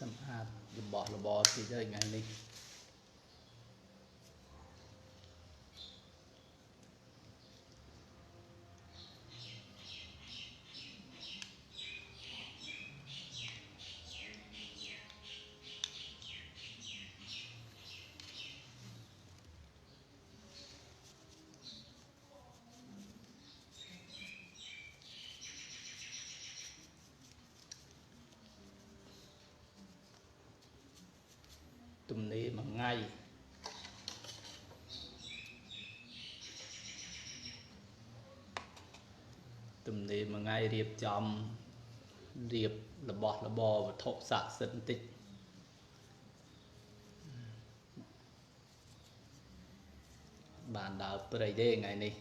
សម្អាតរបស់របរទីទៅថ្ងៃនេះទំនេរមួយថ្ងៃទំនេរមួយថ្ងៃរៀបចំរៀបរបស់របរវត្ថុស័ក្តិសិទ្ធិបន្តិចបានដើរព្រៃទេថ្ងៃនេះ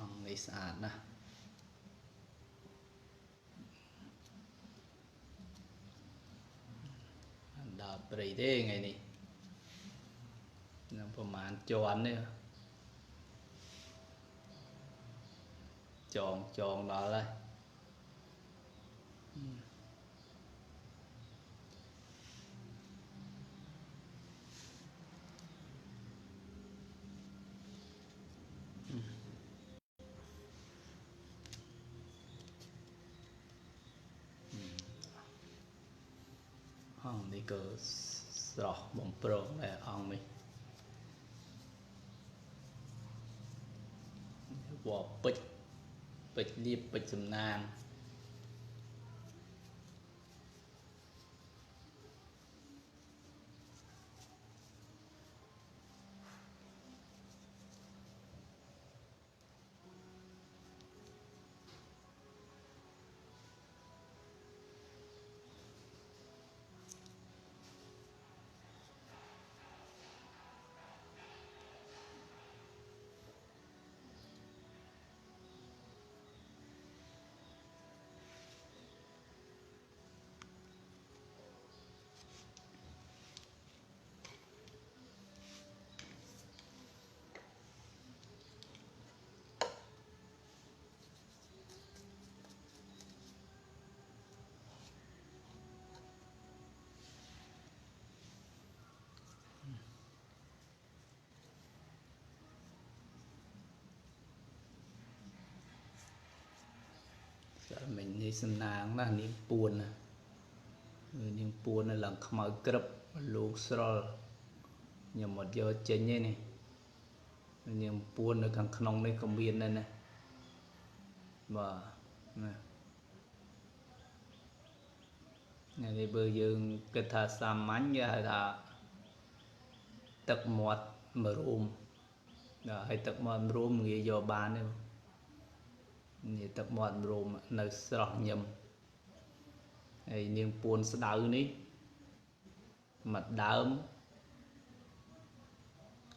អង្គនេះស្អាតណាស់បានដើរព្រៃទេថ្ងៃនេះនឹងប្រហែលជាន់នេះចងដល់ហើយអង្គនេះក៏ស្រស់បំប្រងដែរអង្គនេះវ៉ពេជ្រលៀបពេជ្រសំណាងមិញនេះសំណាងណានាងពួនណានាងពួននៅឡើងខ្មៅក្រឹបលោកស្រលខ្ញុំអត់យកចេញទេនេះនាងពួននៅខាងក្នុងនេះក៏មានដែរណាបាទណានេះបើយើងគិតថាសាមញ្ញគេហៅថាទឹកមាត់មរូមដល់ហើយទឹកមាត់មរូមងាយយកបានទេនេះទឹកមាត់មរូមនៅស្រស់ញឹមហើយនាងពួនស្ដៅនេះមួយដើម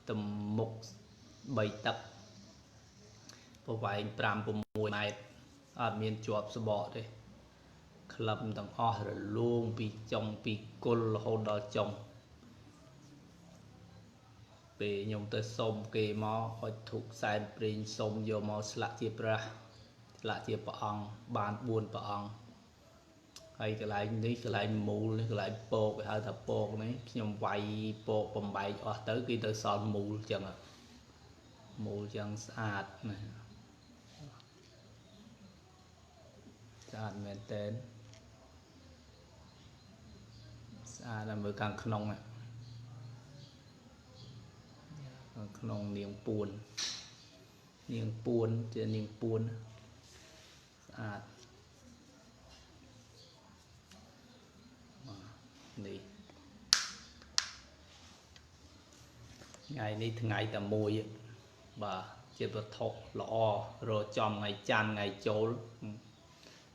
ទំមុខ3 ទឹកប្រវែង5 6 ម៉ែត្រអត់មានជាប់ស្បកទេក្លឹមទាំងអស់រលោងពីចុងពីគល់រហូតដល់ចុងពេលខ្ញុំទៅសុំគេមកអុជធូបសែនព្រេងសុំយកមកស្លាក់ជាព្រះស្លាក់ជាព្រះអង្គបាន4ព្រះអង្គហើយកន្លែងនេះកន្លែងមូលនេះកន្លែងពកគេហៅថាពកនេះខ្ញុំវាយពកបំបែកអស់ទៅគេទៅសល់មូលចឹងមូលចឹងស្អាតណាស្អាតមែនតើស្អាតដល់មើលខាងក្នុងខាងក្នុងនាងពួនជានាងពួនស្អាតនេះថ្ងៃនេះថ្ងៃតែមួយបាទជាវត្ថុល្អរចំថ្ងៃច័ន្ទថ្ងៃចូល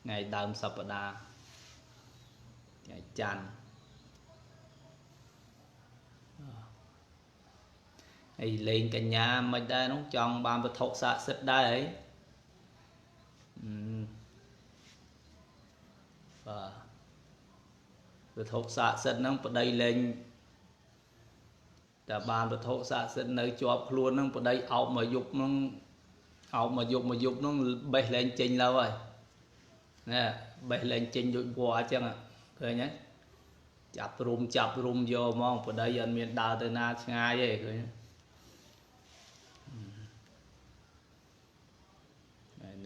ថ្ងៃដើមសប្តាហ៍ថ្ងៃច័ន្ទហើយលេងកញ្ញាមិនដែរនោះចង់បានវត្ថុស័ក្តិសិទ្ធិដែរហីបាទវត្ថុស័ក្តិសិទ្ធិហ្នឹងប្តីលេង តែបានវត្ថុស័ក្តិសិទ្ធិនៅជាប់ខ្លួនហ្នឹងប្តីអោបមកយប់ហ្នឹងអោបមកយប់ហ្នឹងបេះលែងចេញលើហើយណែបេះលែងចេញដូចវល្លិអញ្ចឹងឃើញទេចាប់រុំយកហ្មងប្តីអត់មានដើរទៅណាឆ្ងាយទេឃើញ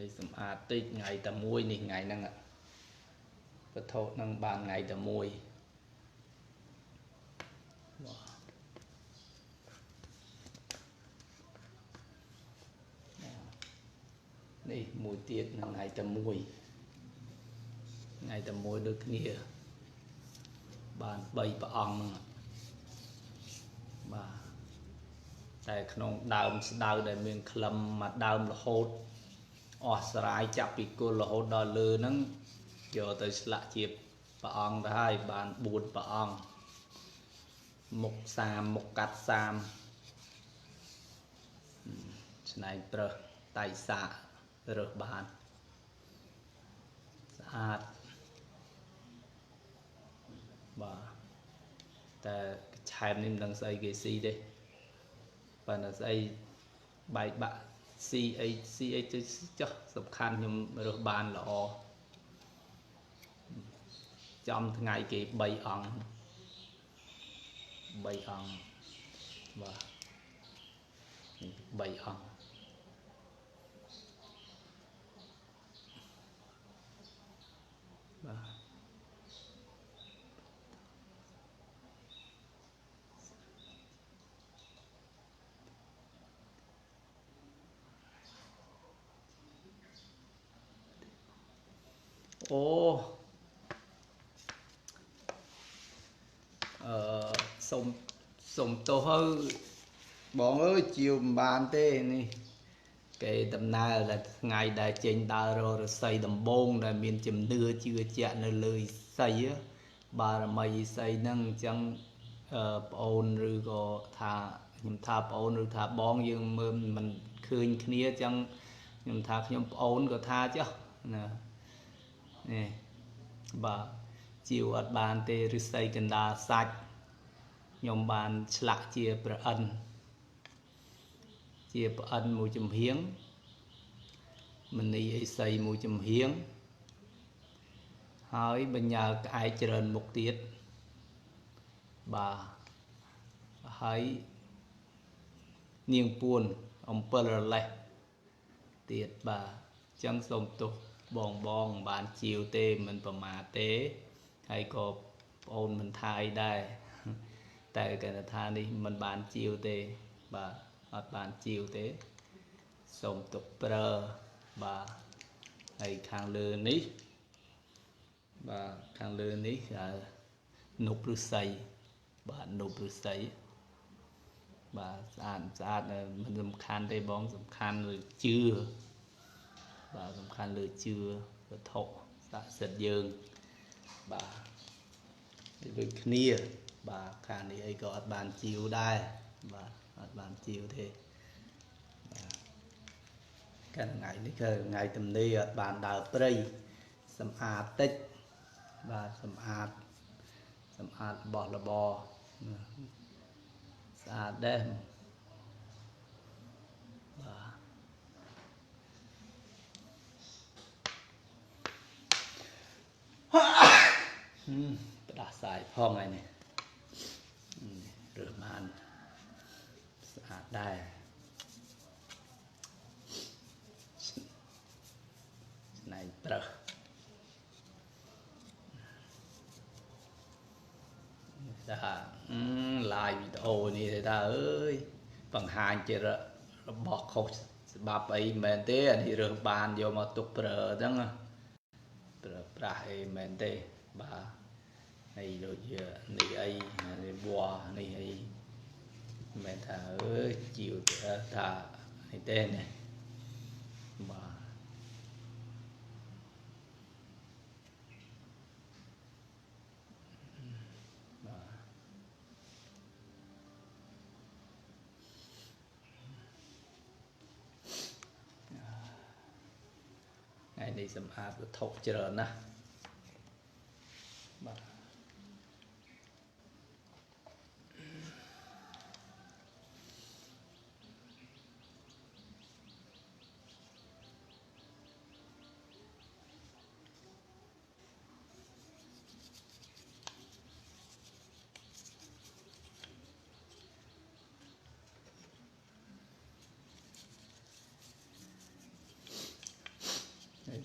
នេះសម្អាតតិចថ្ងៃតែមួយនេះថ្ងៃហ្នឹងវត្ថុហ្នឹងបានថ្ងៃតែមួយនេះមួយទៀតថ្ងៃតែមួយដូចគ្នាបាន3ព្រះអង្គហ្នឹងបាទតែក្នុងដើមស្ដៅដែលមានក្លឹមមួយដើមរហូតអស់ស្រាយចាប់ពីគល់រហូតដល់លើហ្នឹងយកទៅឆ្លាក់ជាព្រះអង្គទៅហើយបាន4ព្រះអង្គមុខសាមមុខកាត់សាមឆ្នៃប្រើសតៃសារើសបានស្អាតបាទតែឆែបនេះមិនដឹងស្អីគេស៊ីទេប៉ុន្តែស្អីបែកបាក់ស៊ីអីទៅចុះសំខាន់ខ្ញុំរើសបានល្អចំថ្ងៃគេ3អង្គបាទ3អង្គបាទអូសុំទោសហើយបងអើយជាវមិនបានទេនេះគេដំណើរតែថ្ងៃដែលចេញដើររកឫស្សីដំបងដែលមានជំនឿជឿជាក់នៅលើឥសីបារមីឥសីហ្នឹងអញ្ចឹងប្អូនឬក៏ថាខ្ញុំថាប្អូនឬថាបងយើងមើលមិនឃើញគ្នាអញ្ចឹងខ្ញុំថាខ្ញុំប្អូនក៏ថាចុះណានេះបាទជាវអត់បានទេឫស្សីកណ្ដាលសាច់ខ្ញុំបានឆ្លាក់ជាព្រះអិនមួយចំហៀងមនីឥសីមួយចំហៀងហើយបញ្ញើក្អែកច្រើនមុខទៀតបាទហើយនាងពួនអំពិលរលេះទៀតបាទអញ្ចឹងសូមទោសបងបានជាវទេមិនប្រមាទទេហើយក៏ប្អូនមិនថាអីដែរតែគេថានេះមិនបានជាវទេបាទអត់បានជាវទេសូមទុកប្រើបាទហើយខាងលើនេះបាទខាងលើនេះនុបឫស្សីបាទនុបឫស្សីបាទស្អាតមិនសំខាន់ទេបងសំខាន់លើជឿបាទសំខាន់លើជឿវត្ថុស័ក្តិសិទ្ធិយើងបាទដូចគ្នាបាទខាងនេះអីក៏អត់បានជាវដែរបាទអត់បានជាវទេបាទកាលថ្ងៃនេះគឺថ្ងៃទំនេរអត់បានដើរព្រៃសម្អាតតិចបាទសម្អាតរបស់របរស្អាតដែរផ្ដាសាយផងហើយនេះរើសបានស្អាតដែរឆ្នៃប្រើសថាឡាយវីដេអូនេះទេថាអើយបង្ហាញជារបស់ខុសច្បាប់អីមែនទេអានេះរើសបានយកមកទុកប្រើហ្នឹងប្រើប្រាស់អីមែនទេបាទហើយដូចជានេះអីនេះវ៉ានេះអីមិនថាអើយជីវថានេះទេណាបាទថ្ងៃនេះសម្អាតវត្ថុច្រើនណាស់បាទ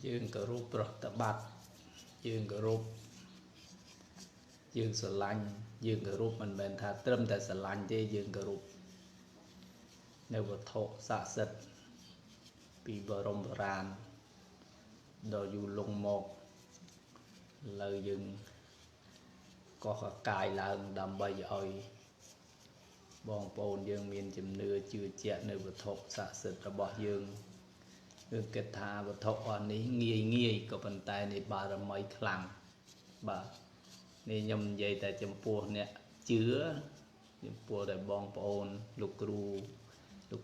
dương cờ rúp bật tập bát dương cờ rúp dương sờ lanh dương cờ rúp mình thà trâm tại sờ lanh chứ dương cờ rúp nếu vật thọ xạ sệt bị bờ rồng bờ ràn đồ du lung một lời dừng có cài là đầm bay ơi bong bồn dương miền chìm nưa chưa chẹt nơi vật thọ xạ sệt là bỏ dương kết thà vật thọ anh ấy nghi có bàn tay này bà là mấy khăn bà nên nhầm dây tại chấm pua nè chứa chấm pua để bong bồn lục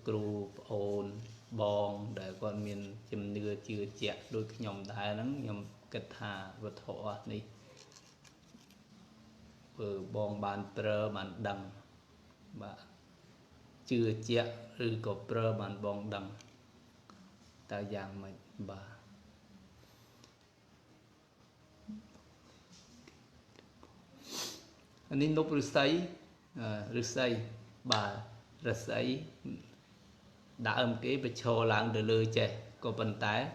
cừu ồn bong để con miền chìm nưa chưa chẹt đôi nhom đá nắng nhom kết thà vật thọ này vừa bong bàn prơ bàn đằng bà chưa chẹt rồi có prơ bàn bong đằng ta dạng mày bà anh nên nộp rửa sấy bà rửa sấy đã âm cái bị cho lạng được lừa chạy có vận tải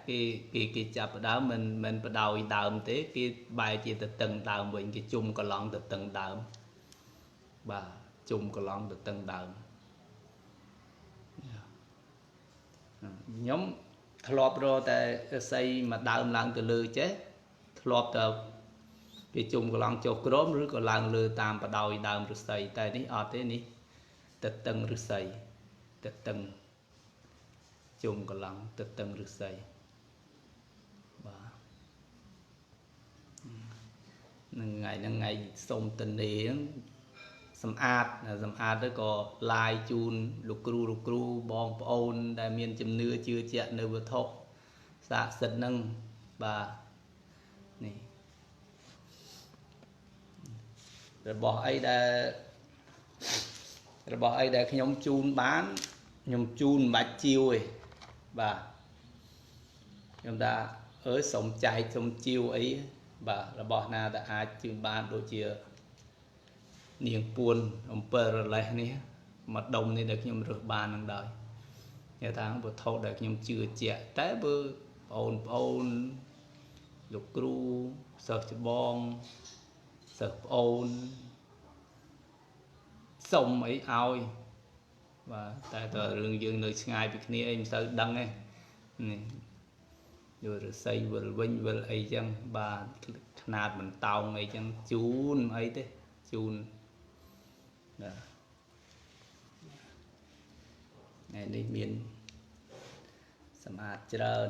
cái chập đó mình bắt đầu đào thế cái bài chỉ từ từng đào mình cái chung có lon từ từng đào bà chung có lon từ từng đào nhóm lọp rồi tại xây mà đào lạng từ lừa chết lọp từ cái chung có lon cho chrome rồi có lạng lừa tam bắt đầu đào rửa sấy tạiនេះអត់ទេនេះtừ từng rửa sấy từ từng chungកន្លងទៅតឹងឫស្សីបាទនឹងថ្ងៃសុំតនីសម្អាតទៅក៏ឡាយជូនលោកគ្រូបងប្អូនដែលមានជំនឿជឿជាក់នៅវត្ថុស័ក្តិសិទ្ធិហ្នឹងបាទនេះរបស់អីដែលខ្ញុំជូនបានខ្ញុំជូនមិនបាច់ជាវទេបាទខ្ញុំថាសុំចែកសុំជាវអីបាទរបស់ណាដែលអាចជឿនបានដូចជានាងពួនអំពើរលេះនេះមកដុំនេះដែលខ្ញុំរើសបាននឹងដោយគេថាវត្ថុដែលខ្ញុំជឿជាក់តែបើបងប្អូនលោកគ្រូសិស្សច្បងសិស្សប្អូនសុំអីឲ្យបាទតែតើរឿងយើងនៅឆ្ងាយពីគ្នាអីមិនសូវដឹងទេនេះយករស័យវិលវិញវិលអីចឹងបាទຂະຫນາດបន្តោងអីចឹងជូនអីទេជូនបាទថ្ងៃនេះមានសម្អាតច្រើន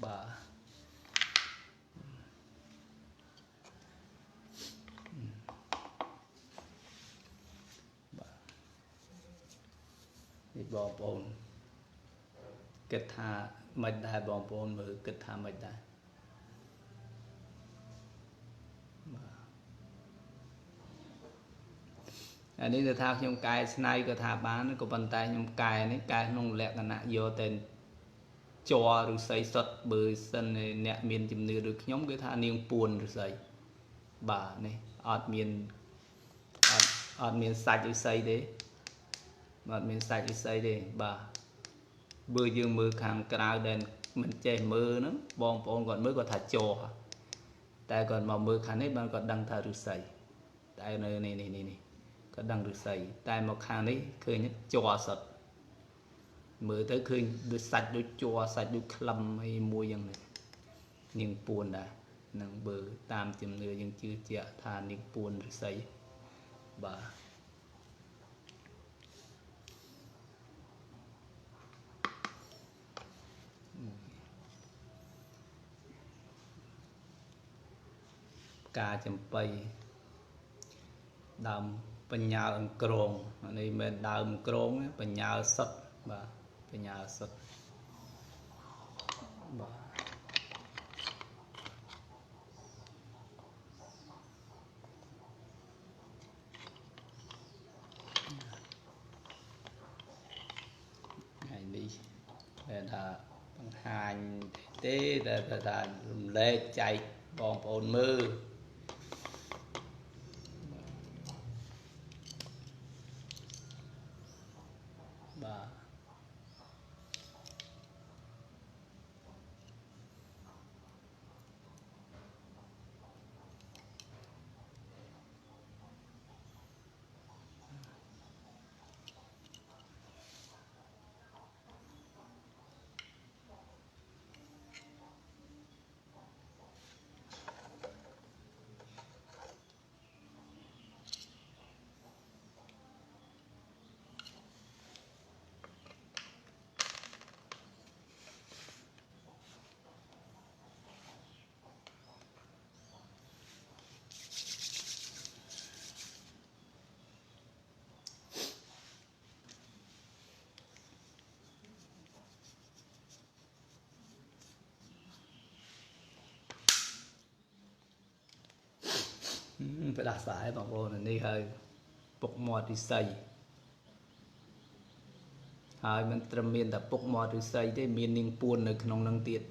បាទបងប្អូនគិតថាមិនដែរបងប្អូនមើលគិតថាមិនដែរអានេះគឺថាខ្ញុំកែស្នៃក៏ថាបានក៏ប៉ុន្តែខ្ញុំកែនេះកែក្នុងលក្ខណៈយកតែជ័រឬស័យសុតបើសិនអ្នកមានជំនឿដូចខ្ញុំគឺថានាងពួនឬស័យបាទនេះអត់មានសាច់ឬស័យទេបាទមានសាច់ឬស័យទេបាទបើយើងមើលខាងក្រៅដែលមិនចេះមើលហ្នឹងបងប្អូនគាត់មើលគាត់ថាជ័រតែគាត់មកមើលខាងនេះបានគាត់ដឹងថាឫស្សីតែនៅនេះគាត់ដឹងឫស្សីតែមកខាងនេះឃើញជ័រសុទ្ធមើលទៅឃើញដូចសាច់ដូចជ័រសាច់ដូចក្លឹមអីមួយយ៉ាងនេះនាងពួនដែរនឹងបើតាមជំនឿយើងជឿជាក់ថានាងពួនឫស្សីបាទការចំបៃដើមបញ្ញាអង្ក្រងនេះមិនដើមក្រងបញ្ញាសុទ្ធបាទបញ្ញាសុទ្ធបាទថ្ងៃនេះតែថាបង្ហាញទេតែថារំលែកចែកបងប្អូនមើល phải đặt sải bằng vô này đi hơi bục mọt đi xâyហើយមិនត្រឹមមានតែពុកមាត់ឬស្អីទេមាននាងពួននៅក្នុងនឹងទៀត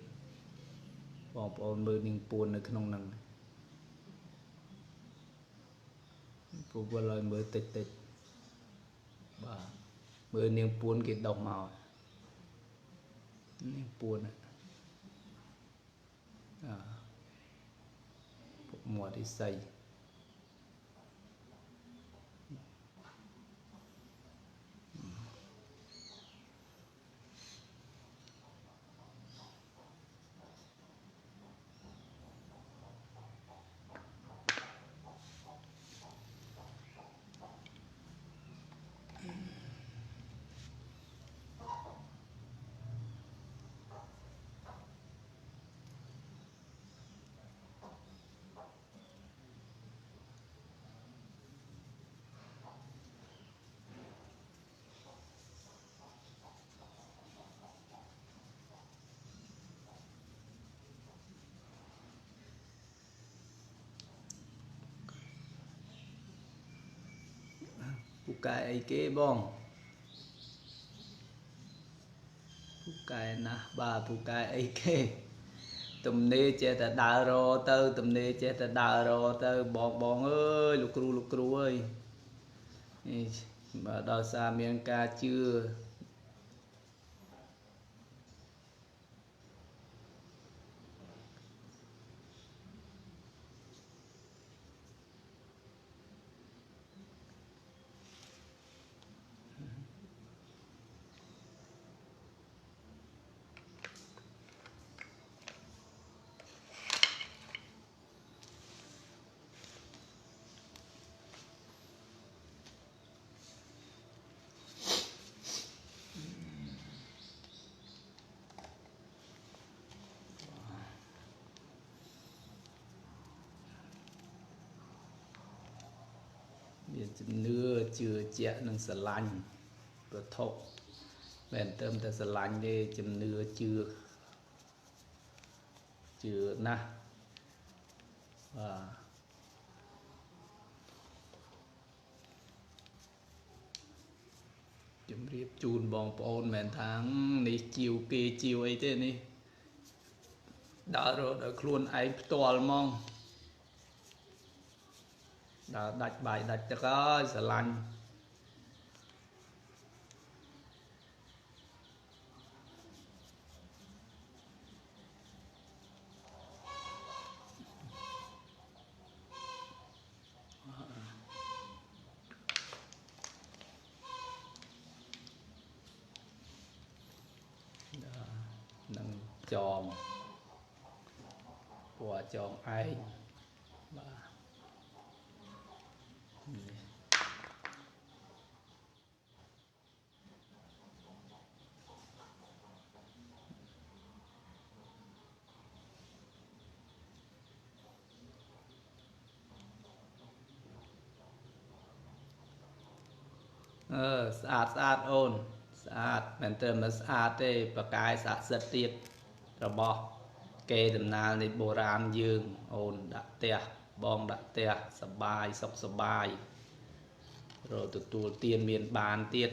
បងប្អូនមើលនាងពួននៅក្នុងនឹងពូវល់ឲ្យមើលតិចតិចបាទមើលនាងពួនគេដុសមកនាងពួនពុកមាត់ឬស្អីពូកែអីគេបងពូកែណាស់បាទពូកែអីគេទំនេរចេះតែដើររទៅទំនេរចេះតែដើររទៅបងអើយលោកគ្រូអើយនេះបើដល់សារមានការជឿមានជំនឿជឿជាក់និងស្រឡាញ់ប្រថុកមិនត្រឹមតែស្រឡាញ់ទេជំនឿជឿណាស់បាទជំរាបជូនបងប្អូនមិនថានេះជីវគេជីវអីទេនេះដើររត់ឲ្យខ្លួនឯងផ្ទាល់ហ្មងដើរដាច់បាយដាច់ទឹកហើយស្រឡាញ់នឹងចងពណ៌ចងឯងបាទស្អាតអូនស្អាតមិនត្រឹមតែស្អាតទេប្រកាយស័ក្តិសិទ្ធិទៀតរបស់គេដំណើរនៃបុរាណយើងអូនដាក់ផ្ទះបងដាក់ផ្ទះសបាយសុខសបាយរកទទួលទានមានបានទៀត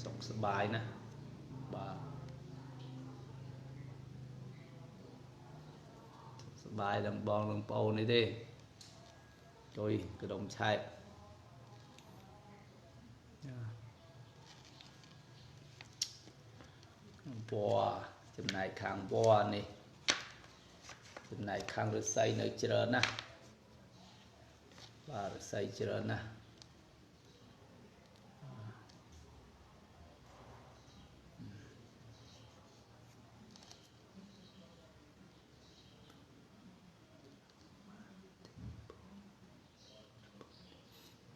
សុខសបាយណាបាទសបាយដល់បងនឹងប្អូននេះទេជួយកដុំឆែកពណ៌ចំណែកខាងពណ៌នេះចំណែកខាងឫស្សីនៅច្រើនណាស់បាទឫស្សីច្រើនណាស់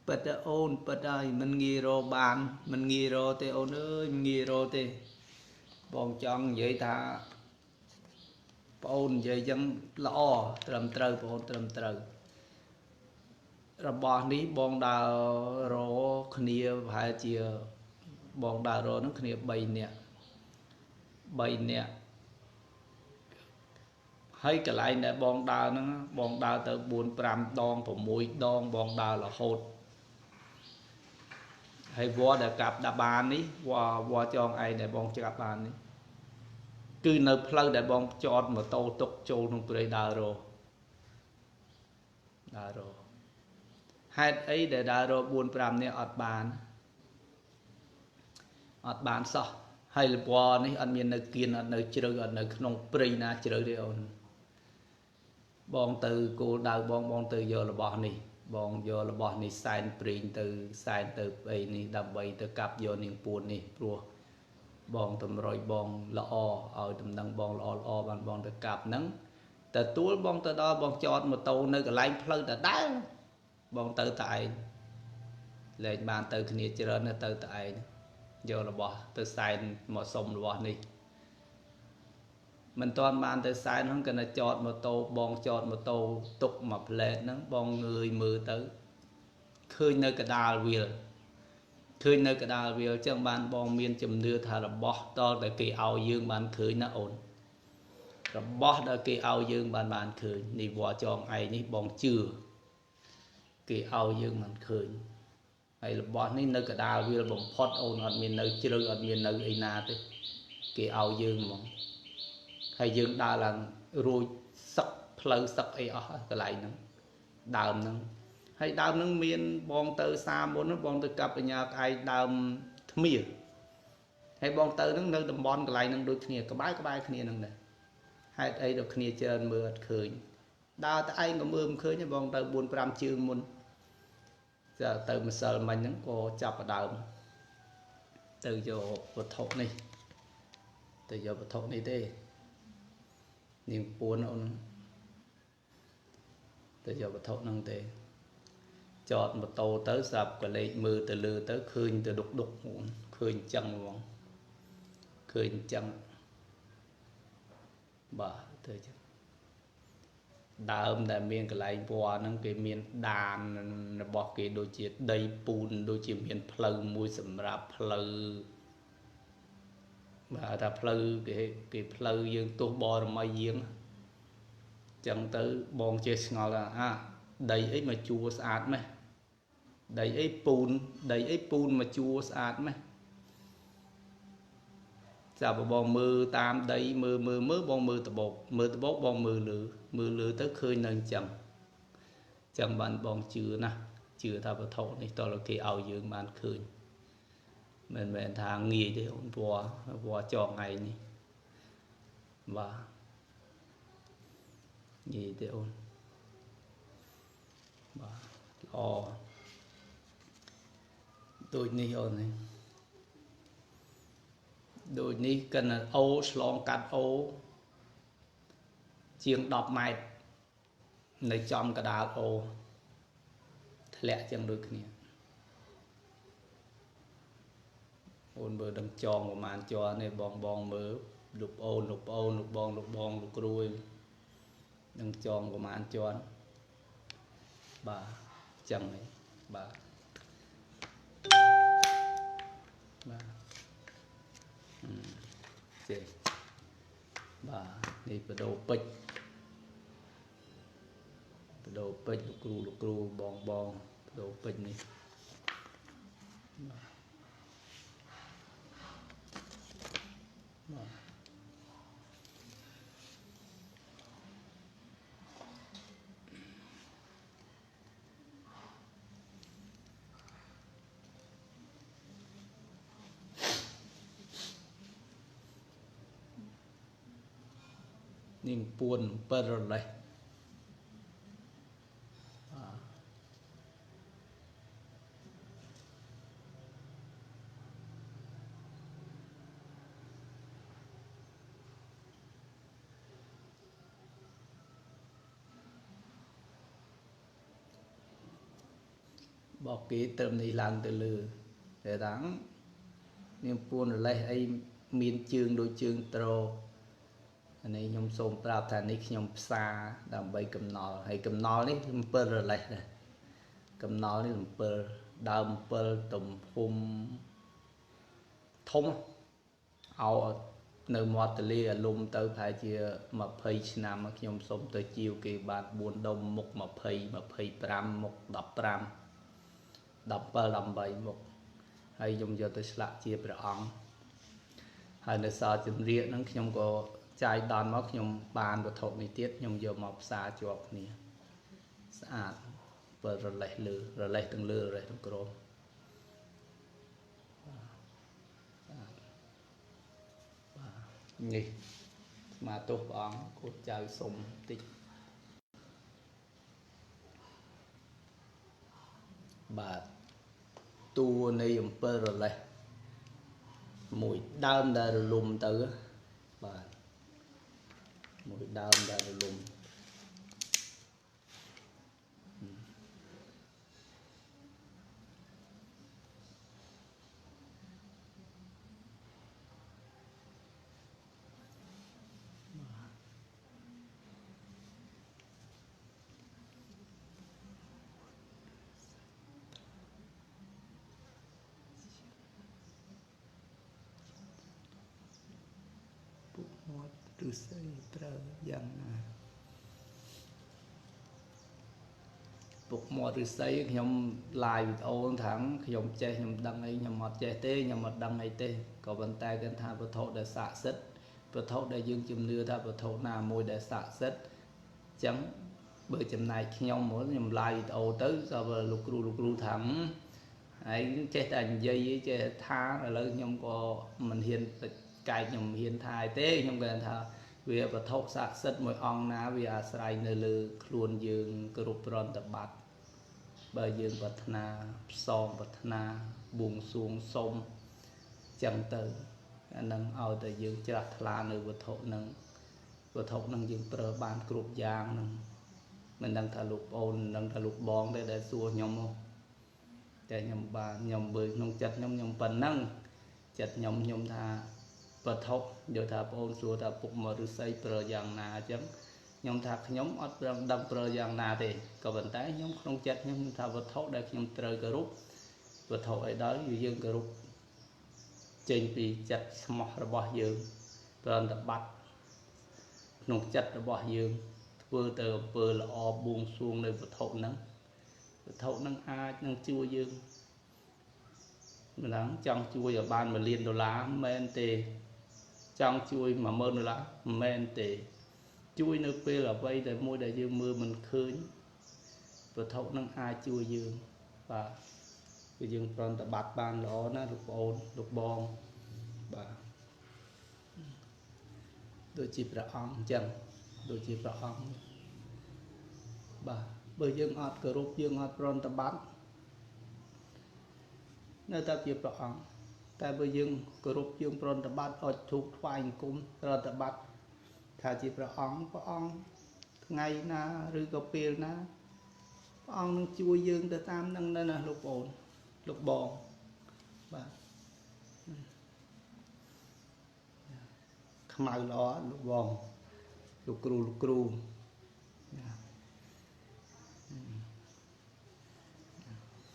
ប៉ិតអូនប៉ិតហើយមិនងាយរកបានមិនងាយរកទេអូនអើយមិនងាយរកទេបងចង់និយាយថាប្អូននិយាយចឹងល្អត្រឹមត្រូវបងត្រឹមត្រូវរបស់នេះបងដើររកគ្នាប្រហែលជាបងដើររកនឹងគ្នា3នាក់ hay cái lại để bong đào nó bong đào tới 4-5 đòn của mũi đòn bong đào là hột hay vua để cặp đà bàn ní vua cho ai để bong cho cặp bàn ní cứ nơi phơi để bong chọn một tô tục trâu trong đây đào rồi hai ấy để đào rồi 4-5 này ọt bàn sao hay là vua ní ăn miên nơi kiên ăn nơi chơi ở nơi không prey na chơi đi ôn bong từ cô đào bong từ giờ là bong này bong giờ là bong này sign print từ sign từ ấy này đầm bay từ cặp giờ niềng buồn này pro bong tầm rồi bong lọ ở tầm đằng bong lọ bàn bong từ cặp nắng từ túi bong từ đó bong chọn một tàu nơi cái lạnh phơi từ đá bong từ tại lên bàn từ kia chơi nó từ tại giờ là bong từ sign một sông là bong này mình toàn bàn tới sai nó cần là chọn một tô bong chọn một tô tục mà lệ nó bong người mưa tới khơi nơi cái đào viền chẳng bàn bong miên chùm đưa thà là bó to để kỳ ao dương bàn khơi nó ổn rồi bó đã kỳ ao dương bàn khơi đi vợ chọn ai ní bong chưa kỳ ao dương bàn khơi hay là bó ní nơi cái đào viền bong phốt ổn ở miền nơi chưa ở miền nơi ấy na tới kỳ ao dương bong hay dương đa là rồi sắc phơi sắc ấy ở cái lại nó đào nó hay đào nó miên bong từ xa muốn nó bong từ cặp nhà ai đào mía hay bong từ nó nơi đầm bón cái lại nó đôi kia cái bãi kia nó này hay ấy được kia trên mưa khơi đào tại ai có mưa khơi như bong từ 4-5 chương muốn giờ từ mà sợ mình nó có chập ở đào từ giờ vật thổ này từ giờ vật thổ này thế niềm buồn ông từ giờ bắt thấu năng thế chọn một tô tới sập cái lấy mưa từ lừa tới khơi từ đục khơi chân luôn khơi chân bà tới chứ đàm đại miền cái lại bò năng cái miền đàn bỏ cái đôi chiếc đầy bùn đôi chiếc miền phơi mùi sầm rạp phơi và ta phơi cái phơi dương tô bò rồi mai giếng chẳng tới bong chơi ngồi là đầy ấy mà chua sạch mấy đầy ấy pun mà chua sạch mấy giờ bong mưa tam đầy mưa bong mưa từ bột bong mưa lửa tới khơi nâng chẳng bạn bong chưa thà vào thổ này to là cái ao dương bạn khơi mình thang nghỉ để ôn vua cho ngày này và gì để ôn và lo đôi ní ôn này đôi ní cần là ô slong cắt ô chiêng đọc mày này trong cái đá ô lẹ chẳng được nè ôn bờ đâm tròn của màn cho này bong mớ lục bong lục ruồi đâm tròn của màn cho bà chẳng này bà chị bà đi vào đồ bịch lục ru bong đồ bịch này nhưng buồn bơ này bỏ ký tầm này làm từ lừa để đáng nhưng buồn ở đây ấy miên chương đôi chương trâu này nhom xôm trap thành này nhom xa đầm bay cầm nò hay cầm nò đấy bơ rồi này cầm nò đấy bơ đầm bơ tùm phum thông ao នៅមាត់ទន្លេអាលុំទៅប្រហែលជា20ឆ្នាំខ្ញុំសូមទៅជាវគេបាន4ដុំមុខ20 25មុខ15 17 18មុខហើយខ្ញុំយកទៅឆ្លាក់ជាព្រះអង្គហើយនៅសល់ជំរាកហ្នឹងខ្ញុំក៏ចាយដនមកខ្ញុំបានវត្ថុនេះទៀតខ្ញុំយកមកផ្សារជាប់គ្នាស្អាតបើរលេះលើរលេះទាំងលើរលេះទាំងក្រោមនេះស្មាទោសព្រះអង្គគូចៅសុំតិចបាទតួនៃ7រលេះមួយដើមដែលរលំទៅបាទមួយដើមដែលរលំមាត់ឬស្អីប្រើយ៉ាងណាពុកមាត់ឬស្អីខ្ញុំ live វីដេអូថាខ្ញុំចេះខ្ញុំដឹងអីខ្ញុំអត់ចេះទេខ្ញុំអត់ដឹងអីទេក៏ប៉ុន្តែគាត់ថាវត្ថុដែលស័ក្តិសិទ្ធិវត្ថុដែលយើងជំនឿថាវត្ថុណាមួយដែលស័ក្តិសិទ្ធិអញ្ចឹងបើចំណែកខ្ញុំមកខ្ញុំ live វីដេអូទៅក៏លោកគ្រូថាហើយចេះតែនិយាយចេះថាឥឡូវខ្ញុំក៏មិនហ៊ានទៅកាយខ្ញុំហ៊ានថាទេខ្ញុំគាត់ថាវាវត្ថុស័ក្តិសិទ្ធិមួយអង្គណាវាអាស្រ័យនៅលើខ្លួនយើងគ្រប់ប្រតិបត្តិបើយើងប្រាថ្នាផ្សងប្រាថ្នាបួងសួងសុំចឹងទៅអានឹងឲ្យតែយើងច្រាស់ថ្លានៅវត្ថុនឹងយើងប្រើបានគ្រប់យ៉ាងនឹងមិនដឹងថាលោកប្អូនមិនដឹងថាលោកបងទេដែលសួរខ្ញុំតែខ្ញុំបានខ្ញុំបើក្នុងចិត្តខ្ញុំប៉ុណ្ណឹងចិត្តខ្ញុំថាវត្ថុយកថាបងអូនសួរថាពុកមកឫស្សីប្រើយ៉ាងណាអញ្ចឹងខ្ញុំថាខ្ញុំអត់ដឹងប្រើយ៉ាងណាទេក៏ប៉ុន្តែខ្ញុំក្នុងចិត្តខ្ញុំថាវត្ថុដែលខ្ញុំត្រូវគោរពវត្ថុអីដោយយើងគោរពចេញពីចិត្តស្មោះរបស់យើងប្រតិបត្តិក្នុងចិត្តរបស់យើងធ្វើទៅអំពើល្អបួងសួងនៅវត្ថុហ្នឹងអាចនឹងជួយយើងម្ដងចង់ជួយឲ្យបាន$1 លានមែនទេចង់ជួយ$10,000មិនមែនទេជួយនៅពេលអ្វីដែលមួយដែលយើងមើលមិនឃើញវត្ថុនឹងអាចជួយយើងបាទគឺយើងប្រតិបត្តិបានល្អណាស់លោកប្អូនលោកបងបាទដូចជាព្រះអង្គអញ្ចឹងដូចជាព្រះអង្គបាទបើយើងអត់គោរពយើងអត់ប្រតិបត្តិនៅតែជាព្រះអង្គតែបើយើងគោរពយើងប្រតិបត្តិអត់ធូបថ្វាយអង្គមប្រតិបត្តិថាជាព្រះអង្គថ្ងៃណាឬក៏ពេលណាព្រះអង្គនឹងជួយយើងទៅតាមនឹងណាលោកប្អូនលោកបងបាទខ្មៅល្អលោកបងលោកគ្រូ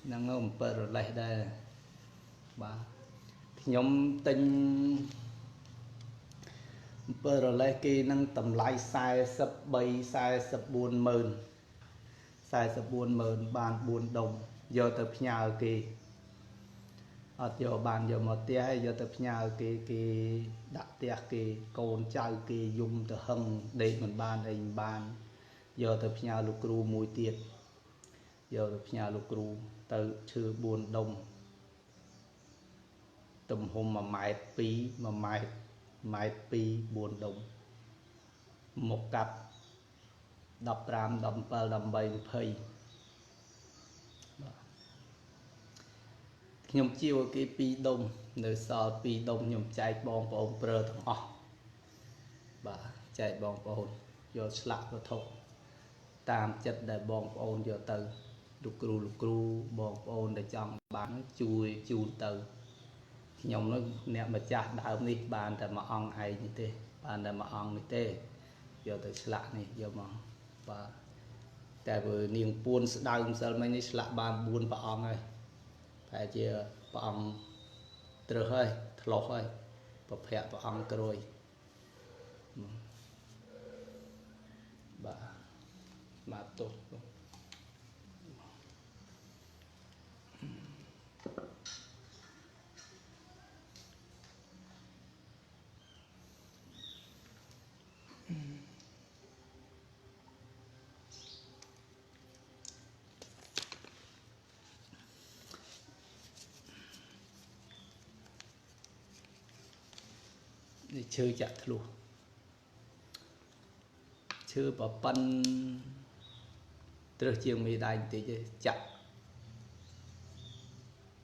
ហ្នឹងអំពើរលេះដែរបាទខ្ញុំទិញអំពើរលេះគេនឹងតម្លៃ44,000បាន4ដុំយកទៅផ្ញើគេអត់យកបានយកមកផ្ទះហើយយកទៅផ្ញើគេដាក់ផ្ទះគេកូនចៅគេយំទៅហឹងដេកមិនបានអីមិនបានយកទៅផ្ញើលោកគ្រូមួយទៀតយកទៅផ្ញើលោកគ្រូទៅឈើ4ដុំទំហំ1.2 ម៉ែត្រ1.2 ម៉ែត្រ4ដុំមុខកាត់15 17 18 20ខ្ញុំជាវគេ2ដុំនៅសល់2ដុំខ្ញុំចែកបងប្អូនប្រើទាំងអស់បាទចែកបងប្អូនយកឆ្លាក់វត្ថុតាមចិត្តដែលបងប្អូនយកទៅលោកគ្រូបងប្អូនដែលចង់បានជួយជូនទៅខ្ញុំនោះអ្នកម្ចាស់ដើមនេះបានតែមួយអង្គឯងនេះទេបានតែមួយអង្គនេះទេយកទៅឆ្លាក់នេះយកមកបាទតែបើនាងពួនស្ដៅម្សិលមិញនេះឆ្លាក់បាន4ព្រះអង្គហើយតែជាព្រះអង្គត្រឹសហើយធ្លោះហើយប្រភ័ក្រព្រះអង្គក្រួយ bà mà tốt đi chơi chặt luôn chơi bỏ phân từ chiều mì đánh thì chặt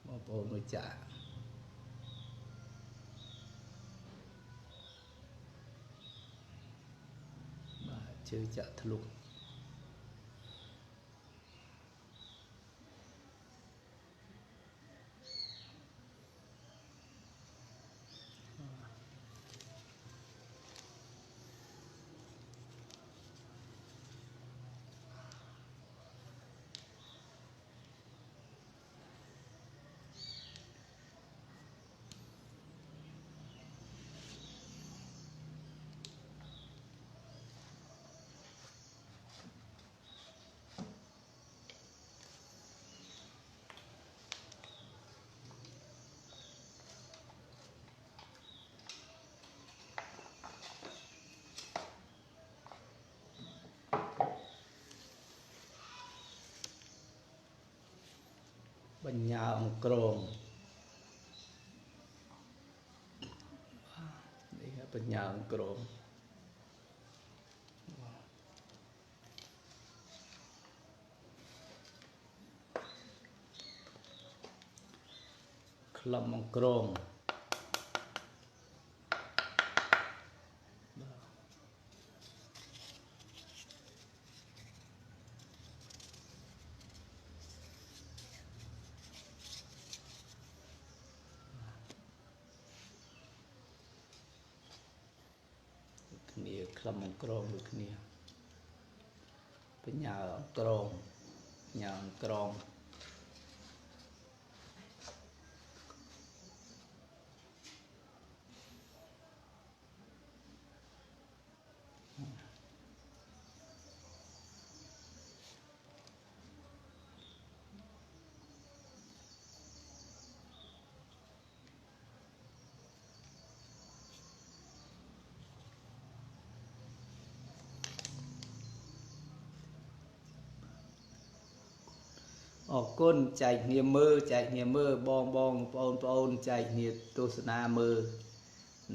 bỏ bồn mới chặt bà chơi chặt luôn bánh nhà ông crom đây là bánh nhà ông crom Lâm ông cromគ្នាក្លឹមអង្គរងដូចគ្នាបញ្ញាអង្គរងញ៉ាំអង្គរងអរគុណចែកគ្នាមើលបងប្អូនចែកគ្នាទស្សនាមើល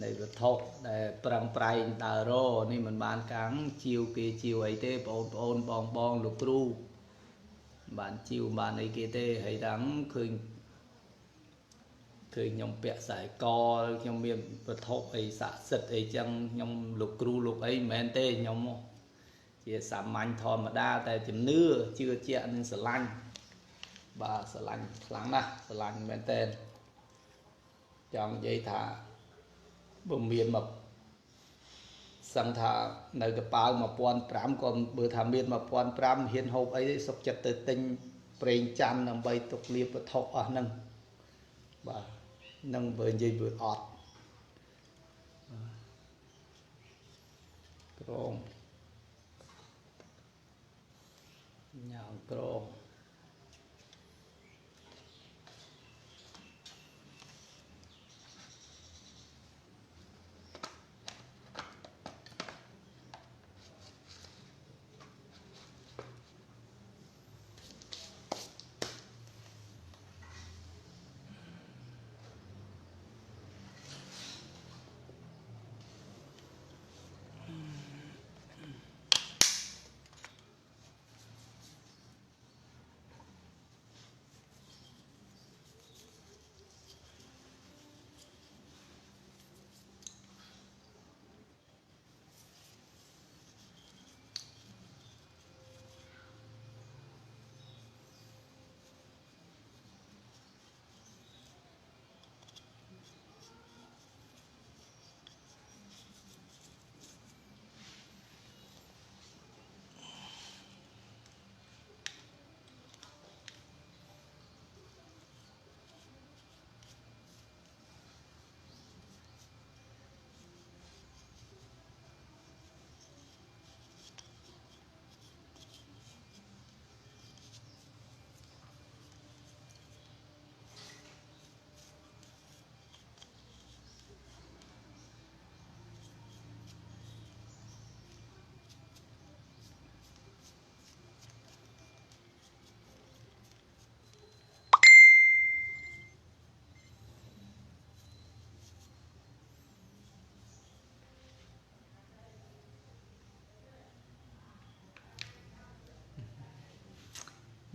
នៃវត្ថុដែលប្រឹងប្រែងដើររនេះមិនបានកាំងជាវគេជាវអីទេបងលោកគ្រូបានជាវបានអីគេទេហើយតាំងឃើញខ្ញុំពាក់ខ្សែកខ្ញុំមានវត្ថុអីស័ក្តិសិទ្ធអីចឹងខ្ញុំលោកគ្រូលោកអីមិនមែនទេខ្ញុំជាសាមញ្ញធម្មតាតែជំនឿជឿជាក់នឹងស្រឡាញ់បាទស្រឡាញ់ខ្លាំងណាស់ស្រឡាញ់មែនតើចង់និយាយថាបើមានមកសឹងថានៅកប៉ាល់1500ក៏បើថាមាន1500ហ៊ានហូបអីសុខចិត្តទៅទិញប្រេងច័ន្ទដើម្បីទុកលាបវត្ថុអស់ហ្នឹងបាទនឹងបើនិយាយវាអត់ក្រងញ៉ាំក្រង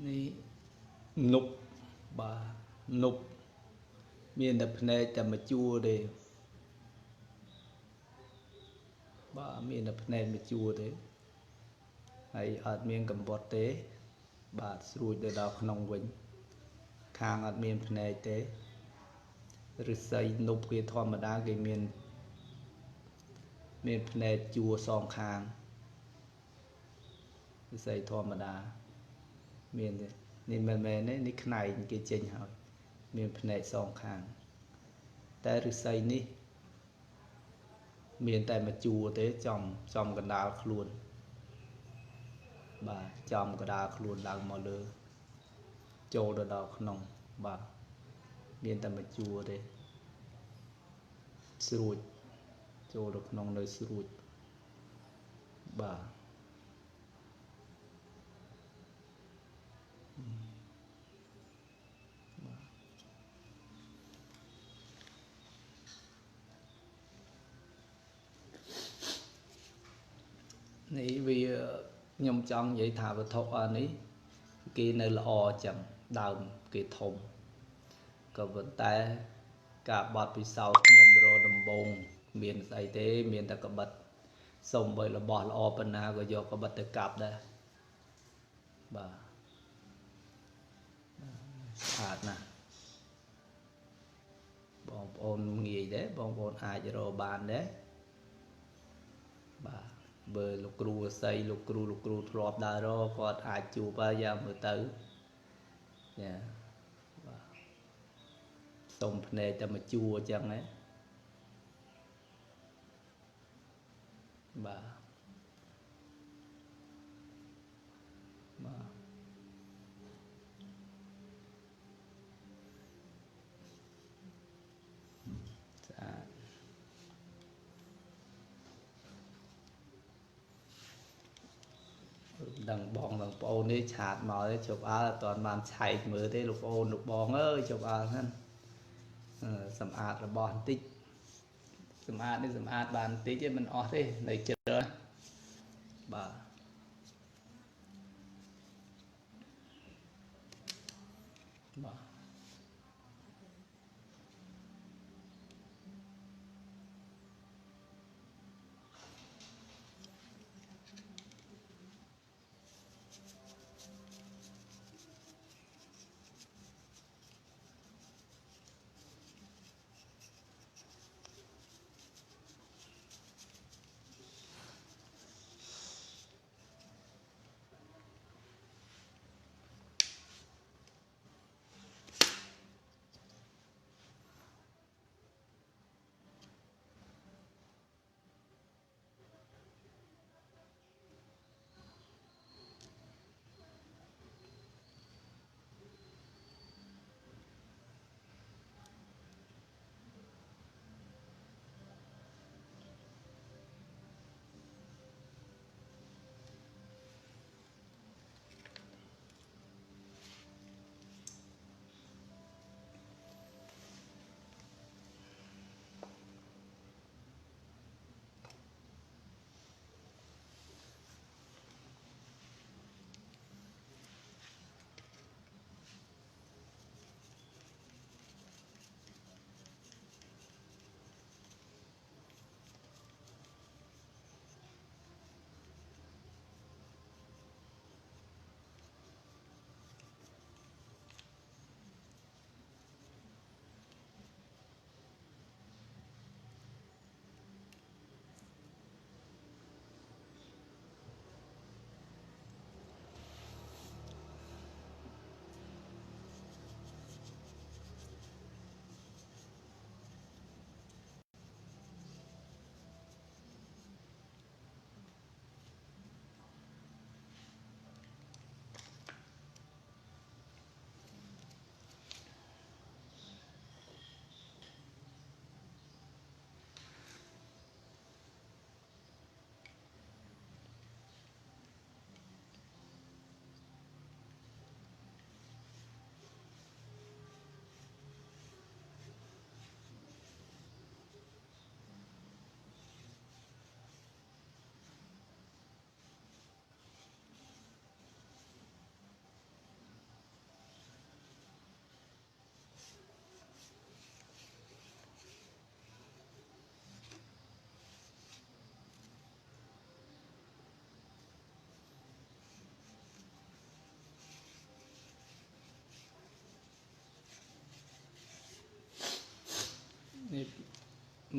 នេះនប់បាទនប់មានតែភ្នែកតែមួយជួរទេបាទមានតែភ្នែកមួយជួរទេហើយអត់មានកំបុតទេបាទស្រួចទៅដល់ក្នុងវិញខាងអត់មានភ្នែកទេឫស្សីនប់គេធម្មតាគេមានភ្នែកជួរសងខាងឫស្សីធម្មតាមានទេនេះមិនមែនទេនេះខ្នែងគេចេញហើយមានភ្នែកសងខាងតែឫស្សីនេះមានតែមួយជួរទេចំកណ្ដាលខ្លួនបាទចំកណ្ដាលខ្លួនឡើងមកលើចូលទៅដល់ក្នុងបាទមានតែមួយជួរទេស្រួចចូលទៅក្នុងនៅស្រួចបាទនេះវាខ្ញុំចង់និយាយថាវត្ថុអានេះគេនៅល្អចឹងដើមគេធំក៏ប៉ុន្តែការបត់ពិសោធន៍ខ្ញុំរកដំបងមានស្អីទេមានតែក្បិតសុំបីរបស់ល្អប៉ុណ្ណាក៏យកក្បិតទៅកាប់ដែរបាទស្អាតណាស់បងប្អូនងាយដែរបងប្អូនអាចរកបានដែរបាទបើលោកគ្រូអស័យលោកគ្រូធ្លាប់ដើររកគាត់អាចជួបហើយយ៉ាងមើលទៅចាបាទសុំភ្នែកតែមួយជួរអញ្ចឹងណាបាទបាទស្អាតដឹងបងប្អូននេះឆាតមកទេជប់អើអត់ទាន់បានឆែកមើលទេលោកប្អូនលោកបងអើយជប់អើហ្នឹងសម្អាតរបស់បន្តិចសម្អាតនេះសម្អាតបានបន្តិចទេមិនអស់ទេនៅជ្រើបាទបាទ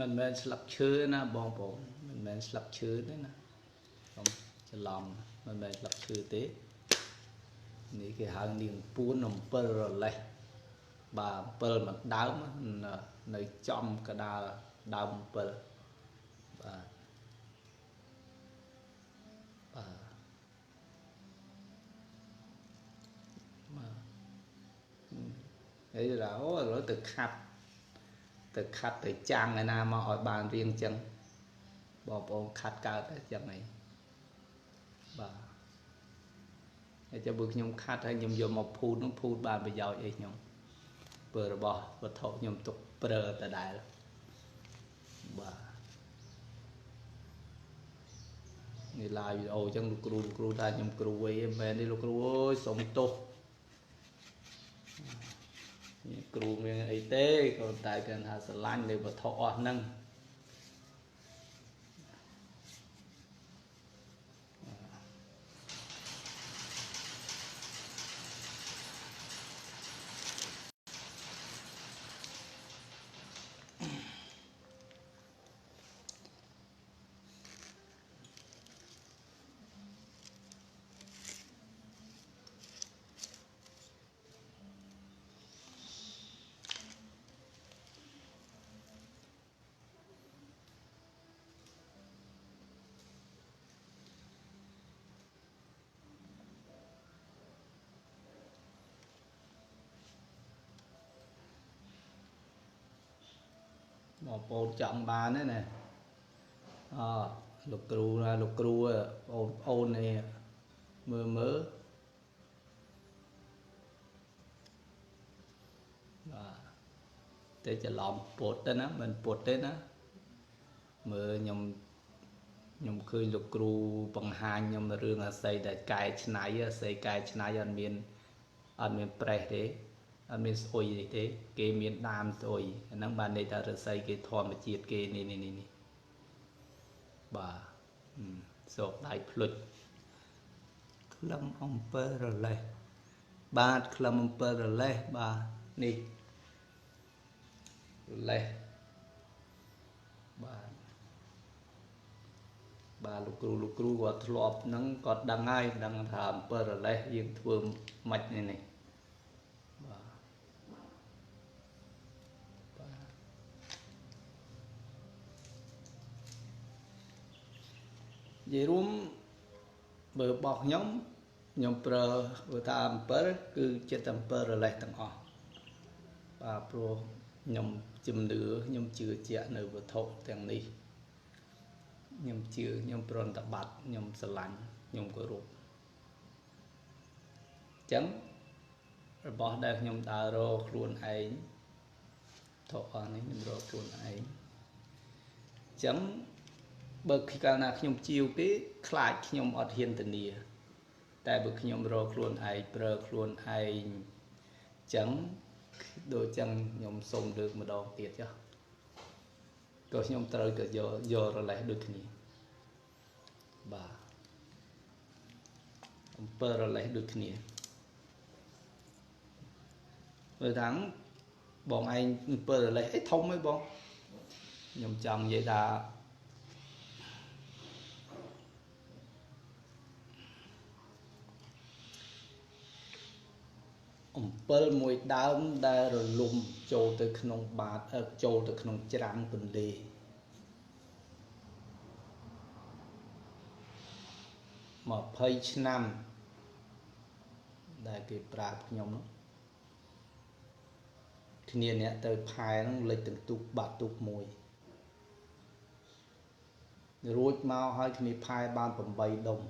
mình men slap chứa na bong bong mình men slap chứa đấy nè khôngจะลองมันเป็นหลักชื่อเต้นี่คือหางเนียงปูนนมเปิลเลยบ่าเปิลมันดาวมันในจอมกระดาดาวเปิลบ่าบ่าไอ้เราเราตึกขัดตึกจางไงนะมาออกบานเรียงจังบอกองขัดกาวแต่จังไงบ่าจะบึกยมขัดให้ยมโยมมาพูดน้องพูดบานไปยาวเองยมเปิดบ่วัดทอยมตกเปรอะแต่ได้แล้วบ่านี่ลายโอ้จังลูกครูได้ยมครูไว้แม่นี่ลูกครูโอ้ยสมโตนี่ครูเมียไอเต้ก็ตายกันหาสลันเลยวัดทอนั่งmột bộ chọn bà nữa nè lục cừu ôn này mơ để cho lòng bột đó mình bột đấy đó mơ nhom khơi lục cừu bằng hai nhom là rương là xây để cài chhnai ăn miền pre đấy ăn miền oi đấy cái miền nam oi năng ban đây ta được xây cái thò mà chiết cái này bà sọc đại phật lâm ông pơ rồi lại ba lâm ông pơ rồi lại bà nè lại bà lục cừu gọt lọp nắng gọt đằng ai đằng thảm pơ rồi lại yên thưa mạch này vậy luôn bờ bọc nhóm pro vừa ta per cứ chết tầm per rồi lại tầng họ và pro nhóm chùm nữa nhóm chưa chạy nữa vừa thọ thằng đi nhóm chưa nhóm pro tập bát nhóm sờ lạnh nhóm có ruột chấm rồi bỏ đây nhóm ta rồi luôn ấy thọ này nhóm rồi luôn ấy chấm bậc khi cả na nhom chiêu cái khai nhom ọt hiền tận nia tại bậc nhom rò khuôn ai prơ khuôn ai chẳng đôi chân nhom xông được một đòn tiệt cho có nhom trời cả giờ rồi lại được nhỉ bà prơ rồi lại được nhỉ rồi thắng bọn anh prơ rồi lại thông mấy bọn nhom chồng vậy ta bơ mùi đám đa rồi lùm trâu từ khung bát trâu từ khung trắng bình lì mà phơi năm đại cái bạc nhom nó thì niên nè từ phai nó lấy từng tụt bát tụt mùi rồi mau hai cái phai ban phẩm bay đồng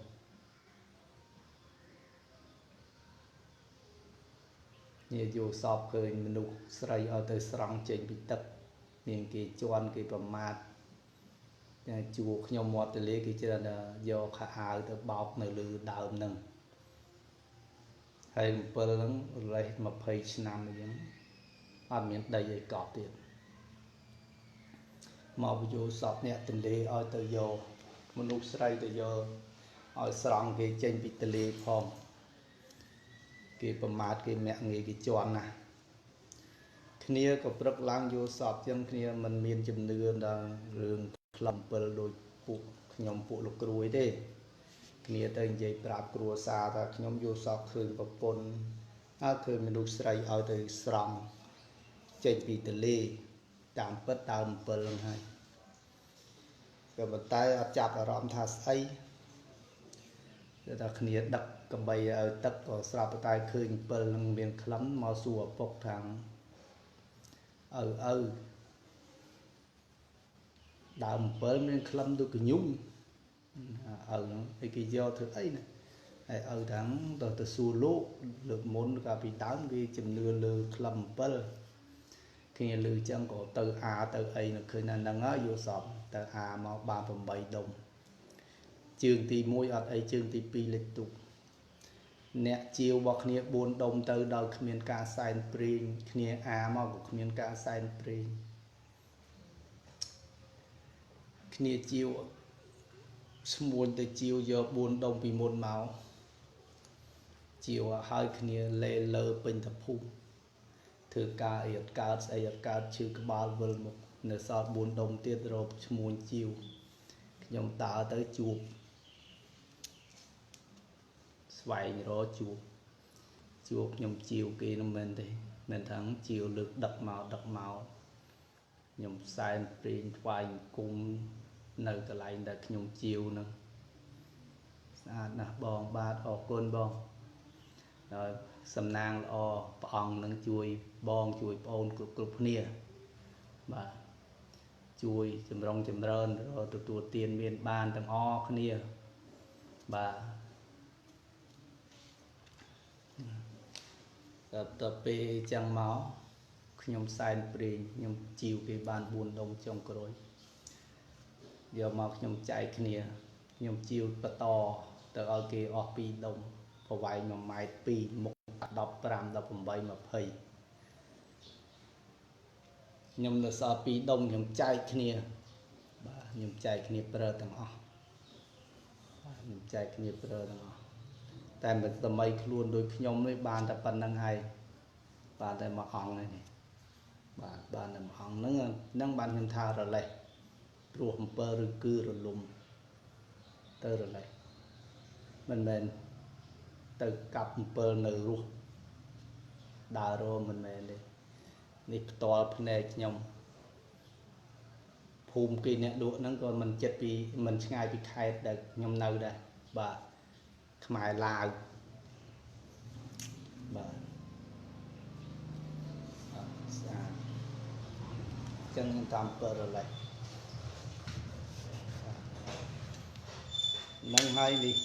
nhiều dù sọp cười mình nụ sợi ở từ sòng trên bị tập miền kỳ chuan kỳ bầm mát chùa nhom mọt từ lấy cái chân là do khả ảo từ bọc này lư đào nâng hay một bờ lưng lấy mà phơi năm này giống ăn miếng đầy dây cọp tiền màu dù sọp nè từ lấy ở từ do mình nụ sợi từ do ở sòng cái trên bị từ lấy phong cái bầm mát cái mẹ người cái chọn nè គ្នាក៏ព្រឹកឡើងយល់សពចឹងគ្នាមិនមានជំនឿដល់រឿងក្លំ7ដោយពួកខ្ញុំពួកលោកគ្រួយទេគ្នាទៅនិយាយប្រាប់គ្រួសារថាខ្ញុំយល់សពឃើញប្រពន្ធហើយឃើញមនុស្សស្រីឲ្យទៅស្រង់ចេញពីទលេតាមពិតដើម7ហ្នឹងហើយក៏ប៉ុន្តែអត់ចាប់អារម្មណ៍ថាស្អីគឺថាគ្នាដឹកកំបីឲ្យទឹកក៏ស្រាប់តែឃើញ7ហ្នឹងមានក្លឹមមកសួរឪពុកថាឪដើម7មានក្លឹមដូចកញុំឪហ្នឹងឯគេយកធ្វើអីណាហើយឪថាទៅសួរលោកលើកមុនកាលពីដើមគេជំនឿលើក្លឹម7គ្នាលើចឹងក៏ទៅទៅអីនៅឃើញថាហ្នឹងហើយយល់សពទៅមកបាន8ដុំជើងទី1អត់អីជើងទី2លេខទុកអ្នកជាវរបស់គ្នា4ដុំទៅដោយគ្មានការសែនព្រេងគ្នាមកក៏គ្មានការសែនព្រេងគ្នាជាវឈ្មួញទៅជាវយក4ដុំពីមុនមកជាវឲ្យគ្នាលេលើពេញតភូមិធ្វើការអីអត់កើតស្អីអត់កើតឈឺក្បាលវិលមកនៅសល់4ដុំទៀតរកឈ្មួញជាវខ្ញុំដើរទៅជួបស្វែងរកជួបខ្ញុំជាវគេនោះមែនទេមែនថាជាវលើកដឹកមកខ្ញុំសែនព្រេងថ្វាយគុំនៅកន្លែងដែលខ្ញុំជាវនឹងស្អាតណាស់បងបាទអរគុណបងហើយសំណាងល្អព្រះអង្គនឹងជួយបងជួយប្អូនគ្រប់គ្នាបាទជួយចម្រុងចម្រើនទទួលទានមានបានទាំងអស់គ្នាបាទតទៅពេលចឹងមកខ្ញុំសែនព្រេងខ្ញុំជីវគេបាន4ដុំចុងក្រោយយកមកខ្ញុំចែកគ្នាខ្ញុំជីវបន្តទៅឲ្យគេអស់2ដុំប្រវែង1ម៉ែត្រ2មុខ15 18 20ខ្ញុំនៅសល់2ដុំខ្ញុំចែកគ្នាបាទខ្ញុំចែកគ្នាប្រើទាំងអស់បាទខ្ញុំចែកគ្នាប្រើទាំងអស់តែមិនសម័យខ្លួនដោយខ្ញុំនេះបានតែប៉ុណ្្នឹងហើយបានតែមួយអង្គនេះបាទបានតែមួយអង្គហ្នឹងបានខ្ញុំថារលេះព្រោះ7ឬគឺរលំទៅរលេះមិនមែនទៅកាប់7នៅរស់ដើររមិនមែនទេនេះផ្ទាល់ភ្នែកខ្ញុំភូមិគេអ្នកលក់ហ្នឹងក៏មិនចិត្តពីមិនឆ្ងាយពីខេត្តដែលខ្ញុំនៅដែរបាទខ្មែរឡាវបាទស្អាតចឹងខ្ញុំតាម7រលេះហ្នឹងហើយនេះ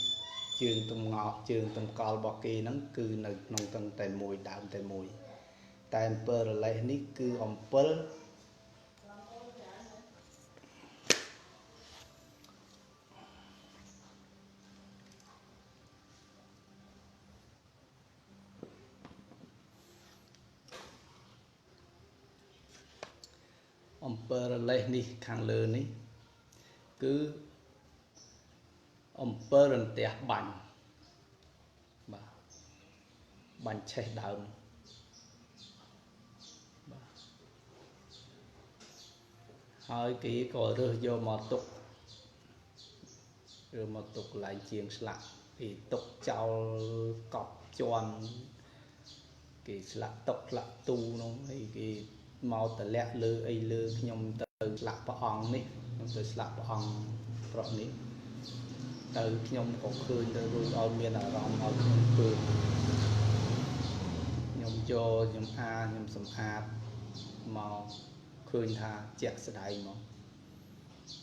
ជើងទំងក់ជើងតម្កល់របស់គេហ្នឹងគឺនៅក្នុងទាំងតែមួយដើមតែមួយតែ7រលេះនេះគឺអំពិលរលេះនេះខាងលើនេះគឺអំពើរន្ទះបាញ់បាទបាញ់ឆេះដើមបាទហើយគេក៏រើសយកមកទុកកន្លែងជាងស្លាក់គេទុកចោលកប់ជន់គេស្លាក់ទុកស្លាក់ទូនោះហើយគេមកតម្លាក់លើអីលើខ្ញុំទៅស្លាក់ព្រះអង្គនេះខ្ញុំទៅស្លាក់ព្រះអង្គប្រក់នេះទៅខ្ញុំក៏ឃើញទៅរួចឲ្យមានអារម្មណ៍ឲ្យខ្ញុំពើខ្ញុំយកខ្ញុំខ្ញុំសម្អាតមកឃើញថាជាក់ស្ដែងមក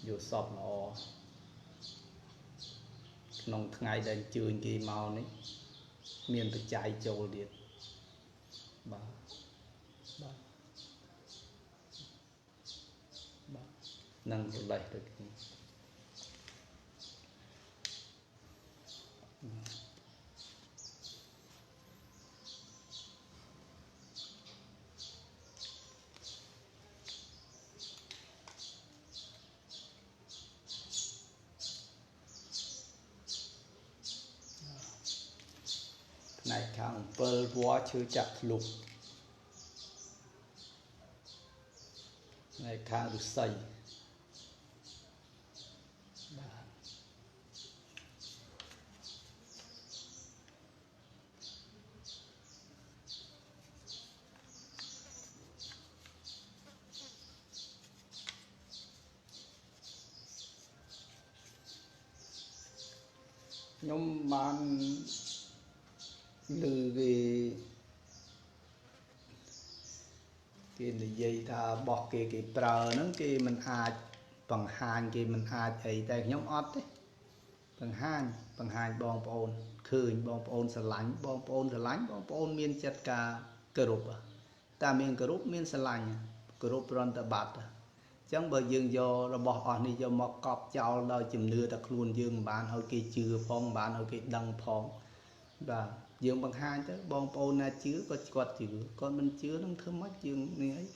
យកសពល្អក្នុងថ្ងៃដែលអញ្ជើញគេមកនេះមានបច្ច័យចូលទៀតបាទនឹងរលេះទៅគ្នាផ្នែកខាង7វ៉ាឈើចាក់ធ្លុះ ខារុស័យខ្ញុំបានឮគេនិយាយថាបោះគេប្រើហ្នឹងគេមិនអាចបង្ហាញគេមិនអាចអីតែខ្ញុំអត់ទេបង្ហាញបងប្អូនឃើញបងប្អូនស្រឡាញ់បងប្អូនមានចិត្តការគោរពតែមានគោរពមានស្រឡាញ់គោរពប្រន្តិបត្តិអញ្ចឹងបើយើងយករបស់អស់នេះយកមកកប់ចោលដោយជំនឿតែខ្លួនយើងមិនបានឲ្យគេជឿផងមិនបានឲ្យគេដឹងផងបាទយើងបង្ហាញទៅបងប្អូនណាជឿក៏គាត់ជឿគាត់មិនជឿនឹងធ្វើម៉េចយើងនេះអី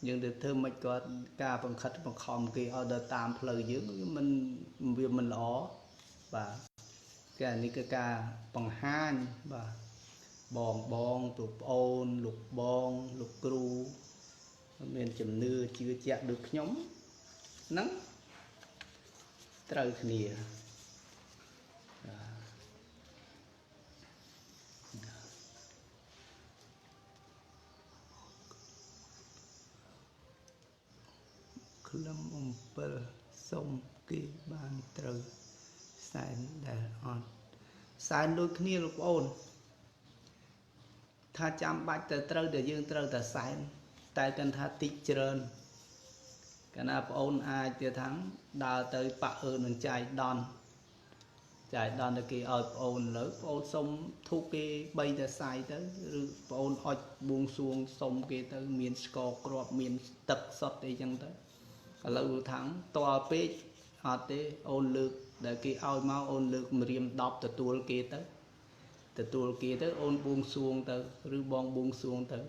យើងទៅធ្វើម៉េចគាត់ការបង្ខិតបង្ខំគេឲ្យដើរតាមផ្លូវយើងវាមិនល្អបាទគេនេះគឺការបង្ហាញបាទបងលោកប្អូនលោកបងលោកគ្រូមានជំនឿជឿជាក់ដូចខ្ញុំហ្នឹងត្រូវគ្នាក្លឹមអំពិលសុំគេបានត្រូវសែនដែលអត់សែនដូចគ្នាលោកប្អូនថាចាំបាច់ទៅត្រូវតែយើងត្រូវតែសែនតែគាត់ថាតិចច្រើនកាលណាប្អូនអាចទៅថាដើរទៅប៉អឺនឹងចាយដន់តែគេឲ្យប្អូនលើប្អូនសុំធូបគេ3តែសាយទៅឬប្អូនអុចបួងសួងសុំគេទៅមានស្ករគ្រាប់មានទឹកសុទ្ធអីចឹងទៅឥឡូវថាតល់ពេកអត់ទេអូនលើកដែលគេឲ្យមកអូនលើកម្រាម10ទទួលគេទៅអូនបួងសួងទៅឬបងបួងសួងទៅ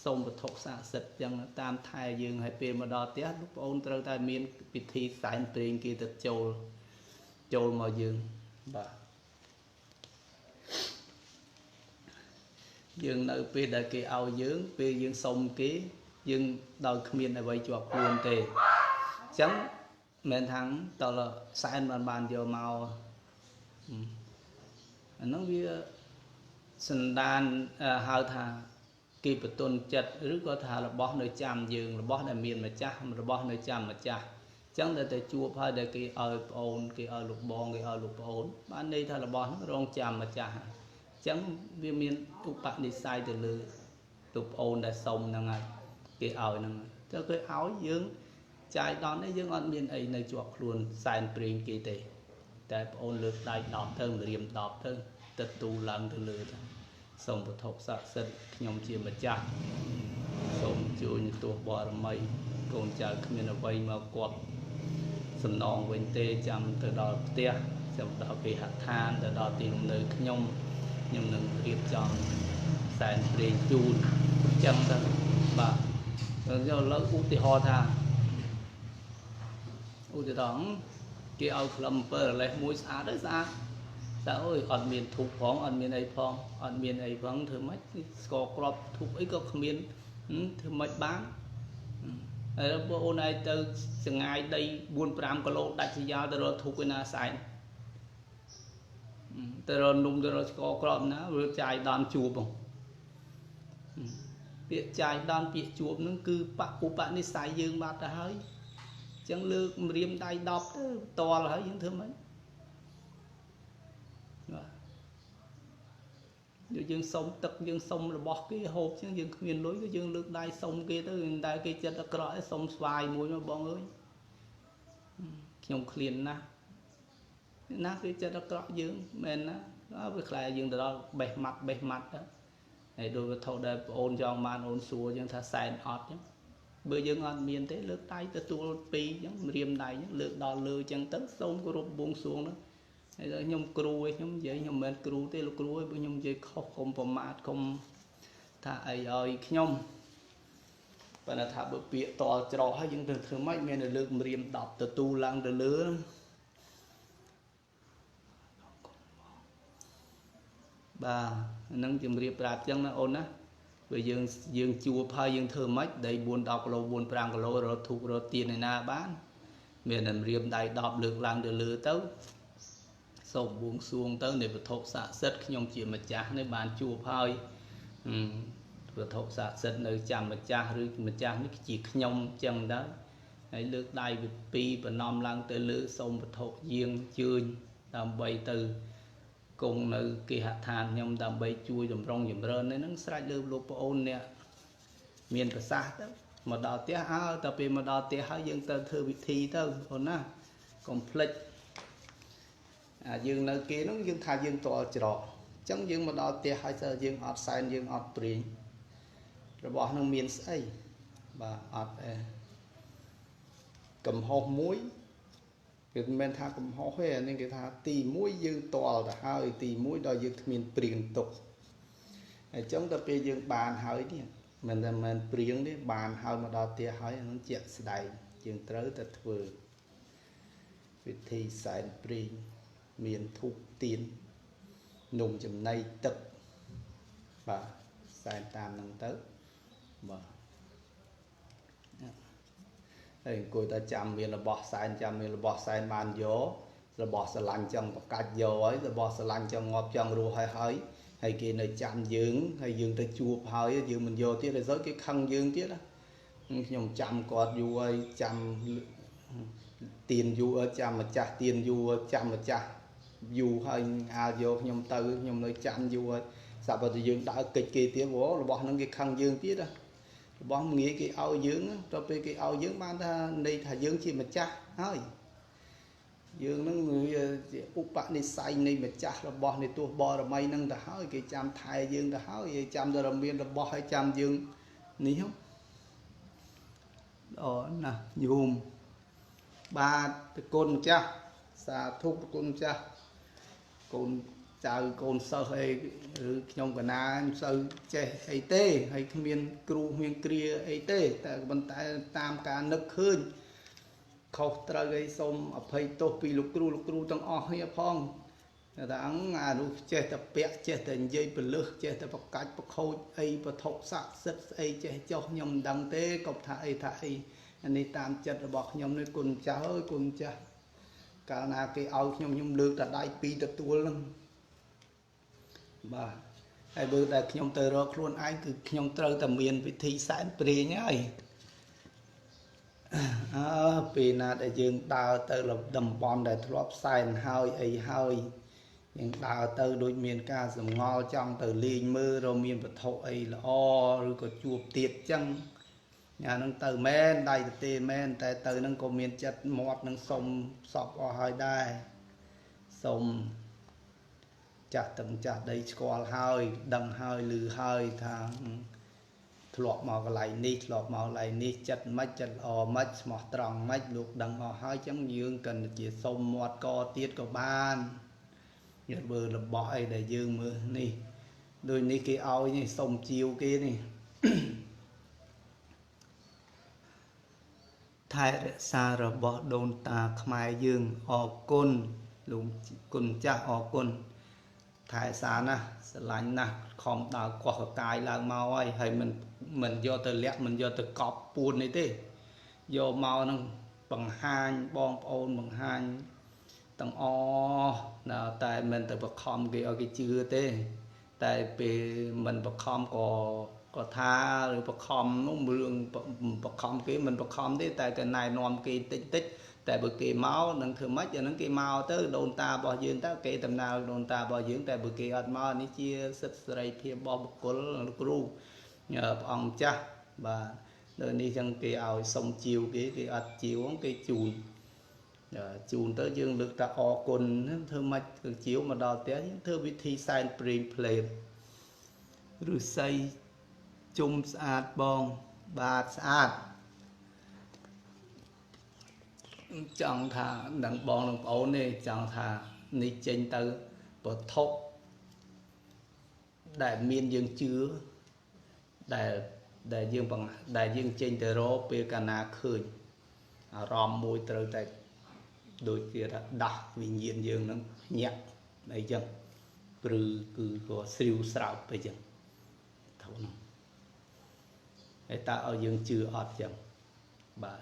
សូមវត្ថុស័ក្តិសិទ្ធិចឹងតាមថែយើងឲ្យពេលមកដល់ផ្ទះលោកប្អូនត្រូវតែមានពិធីសែនព្រេងគេទៅចូលមកយើងបាទយើងនៅពេលដែលគេឲ្យយើងពេលយើងសុំគេយើងដោយគ្មានអ្វីជាប់ខ្លួនទេអញ្ចឹងមិនថាតើសែនបានយកមកអានោះវាសន្តានហៅថាគេបន្ទន់ចិត្តឬក៏ថារបស់នៅចាំយើងរបស់ដែលមានម្ចាស់របស់នៅចាំម្ចាស់អញ្ចឹងតែជួបហើយដែលគេឲ្យប្អូនគេឲ្យលោកបងគេឲ្យលោកប្អូនបានន័យថារបស់ហ្នឹងរងចាំម្ចាស់អញ្ចឹងវាមានឧបនិស្ស័យទៅលើលោកប្អូនដែលសុំហ្នឹងហើយគេឲ្យហ្នឹងទៅគេឲ្យយើងចាយដល់នេះយើងអត់មានអីនៅជាប់ខ្លួនសែនព្រេងគេទេតែប្អូនលើកដៃ10ទៅរៀម10ទៅទឹកទូឡើងទៅលើទៅសូមវត្ថុស័ក្តិសិទ្ធិខ្ញុំជាម្ចាស់សូមជួយទោះបរមីកូនចៅគ្មានអ្វីមកគប់សំណងវិញទេចាំទៅដល់ផ្ទះចាំដល់គេហដ្ឋានទៅដល់ទីលំនៅខ្ញុំនឹងរៀបចំសែនព្រេងជូនអញ្ចឹងទៅបាទយកលើឧទាហរណ៍ថាគេឲ្យក្លឹម7លេសមួយស្អាតទៅស្អាតតែអើយអត់មានធូបផងអត់មានអីផងអត់មានអីផងធ្វើម៉េចស្ករគ្រាប់ធូបអីក៏គ្មានធ្វើម៉េចបានហើយបងអូនឯងទៅចងាយដី 4-5 គីឡូដាច់ជាយ៉ាទៅរកធូបឯណាសែនទៅរកនំទៅរកស្ករគ្រាប់ណាវាចាយដល់ជួបហ្នឹងពាក្យចាយដល់ពាក្យជួបហ្នឹងគឺឧបនិស្ស័យយើងបាត់ទៅហើយអញ្ចឹងលើកម្រាមដៃ10ទៅតល់ហើយយើងធ្វើម៉េចយើងសុំទឹកយើងសុំរបស់គេហូបចឹងយើងគ្មានលុយក៏យើងលើកដៃសុំគេទៅតែគេចិត្តអាក្រក់ឯងសុំស្វាយមួយមកបងអើយខ្ញុំឃ្លានណាគេចិត្តអាក្រក់យើងមែនណាវាខ្លាចយើងទៅដល់បេះម៉ាត់ទៅហើយដោយវត្ថុដែលប្អូនចង់បានអូនសួរចឹងថាសែនអត់ចឹងបើយើងអត់មានទេលើកដៃទទួល2ចឹងរៀមដៃចឹងលើកដល់លើចឹងទៅសូមគោរពបួងសួងហ្នឹងហើយខ្ញុំគ្រូឯងខ្ញុំនិយាយខ្ញុំមិនមែនគ្រូទេលោកគ្រូឯងបើខ្ញុំនិយាយខុសកុំប្រមាថកុំថាអីឲ្យខ្ញុំប៉ុន្តែថាបើពាក្យតល់ច្រោះហើយយើងទៅធ្វើម៉េចមានតែលើកម្រាម10ទទួលឡើងទៅលើបាទហ្នឹងជំរាបប្រាប់ចឹងណាអូនណា vì dương chua phơi dương thơ mách đây buôn đọc lô buôn prang lô rồi thuộc rồi tiền này na bán miền nằm riêng đây đọc lượng lang được lừa tới sông buông xuông tới để vật thổ xạ sất nhung chuyện mà cha nơi bàn chua phơi vật thổ xạ sất nơi chăm mà cha rồi mà cha nó chỉ nhung chân đó hãy lướt đây bị pi và nom lang tới lứa sông vật thổ riêng chơi làm bay từ cùng nơi kỳ hạ than nhung làm bay chui dùm rong dùm rơn nên nó sai lơ lô ôn nè miền cả xa đó mà đào tiếc áo tập về mà đào tiếc áo dân tơ thơ bị thi tơ còn na complex dương nơi kia nó dương thay dương to trọ chẳng dương mà đào tiếc hai giờ dương ọt sai dương ọt bền rồi bỏ nó miền xây và ọt cầm hộp muối cái men tha cầm hộp hết nên cái tha tì muối dương to là hai tì muối đòi dương miền bền tục chống tập về dương bàn hỏi đi mình priếng đấy bàn hơi mà đo tia hỏi nó chẹt đầy chừng tới tật vừa vì thì sai priếng miền thu tiền nùng chùm nay tật và sai tam năng tới mà đây cô ta chăm miền là bỏ sai chăm miền là bỏ sai bàn gió là bỏ sờ lạnh trong một cạch gió ấy là bỏ sờ lạnh trong ngọt trong rùa hay hơi hay kia nơi chạm dưỡng hay dương tới chua hơi dương mình vô tiết là giới cái khăn dương tiết đó nhung chạm cọt du ơi chạm tiền du ở chạm mà chặt tiền du chạm mà chặt du hơi vô nhung tư nhung nơi chạm du ơi sao bây giờ dương đã kịch kỳ tiếng bố là bỏ nó cái khăn dương tiết đó bỏ nghĩa cái áo dưỡng cho cái áo dưỡng ban ta đây thà dưỡng chi mà chặt hơi dương nó người úp bạn đi say này mà chặt là bò này tua bò là mây nâng ta hỏi cái chăm thai dương ta hỏi chăm ta làm biên là bò hay chăm dương ní không đó nè nhôm ba con cha xa thúc con cha con chào con sơ hay trong cái na sơ che hay tê hay miền kru miền kia hay tê tại bên tại tam ca nức hơn khâu tra gây xôm ở phây tô pi lục cru tăng o hay phong đáng lúc chơi tập bẹ chơi tập dây bự lư chơi tập bọc cách bọc khâu ai bọc thọc sạc sét ai chơi cho nhom đăng tế cọc thải anh ấy tam chật bọc nhom nơi cồn cha ơi cồn cha cả na cái ao nhom lư là đại pi tập tua lưng bà ai bữa đại nhom từ đó luôn ai cứ nhom từ tầm miền vị thi sản pre nhá vì là để dương đào từ là đầm bom để thọp sai hơi hơi nhưng đào từ đôi miền ca dùng ngò trong từ liên mưa rồi miền vật thổ ấy là o rồi có chuột tiệt chăng nhà nâng từ men đây từ men tại từ nâng có miền chất mọt nâng sông sọp o hơi đai sông chặt từng chặt đây squal hơi đằng hơi lư hơi thang lọt màu lại nít lọt màu lại nít chặt mắt chặt o mắt mọt tròn mắt luộc đằng o hai chấm dương cần chỉ sông mọt co tiết có ban nhật vừa là bọi để dương mưa nè đôi ní cái ao như sông chiều kia nè thay xa rồi bỏ đồn ta khai dương o côn lùng côn cha o côn thái xa nè lạnh nè không đào quả cài là màu ấy hay mình do từ lẹ mình do từ cọp buồn này thế do màu nó bằng hai bom ôn bằng hai tầng o là tại mình từ bậc khom cái chưa thế tại vì mình bậc khom có tha rồi bậc khom nó mượn bậc khom cái mình bậc khom thế tại cái này nòm cái tích tại bữa kỳ máu nâng thường mất cho nó cái máu tới đồn ta bỏ dưỡng ta cái tầm nào đồn ta bỏ dưỡng tại bữa kỳ ọt máu ní chia sắp sợi phía bỏ một cột ru nhờ ông cha và nơi đi trong cái áo sông chiều cái ọt chiều cái chùn tới dương lực ta o cồn thơm mất chiếu mà đào té thưa vị thi sign plate rồi xây chung sạch bong ba sạch chẳng thà đằng bòn đằng ổ này chẳng thà ní trên từ bờ thốc đại miền dương chứa đại dương bằng đại dương trên từ đó về cana khơi ròm môi từ tại đôi kia đã đặc vì nhiên dương nó nhẹ đây chân cứ có siêu sạo bây giờ thấu nó ហើយតើឲ្យយើងជឿអត់ចឹងបាទ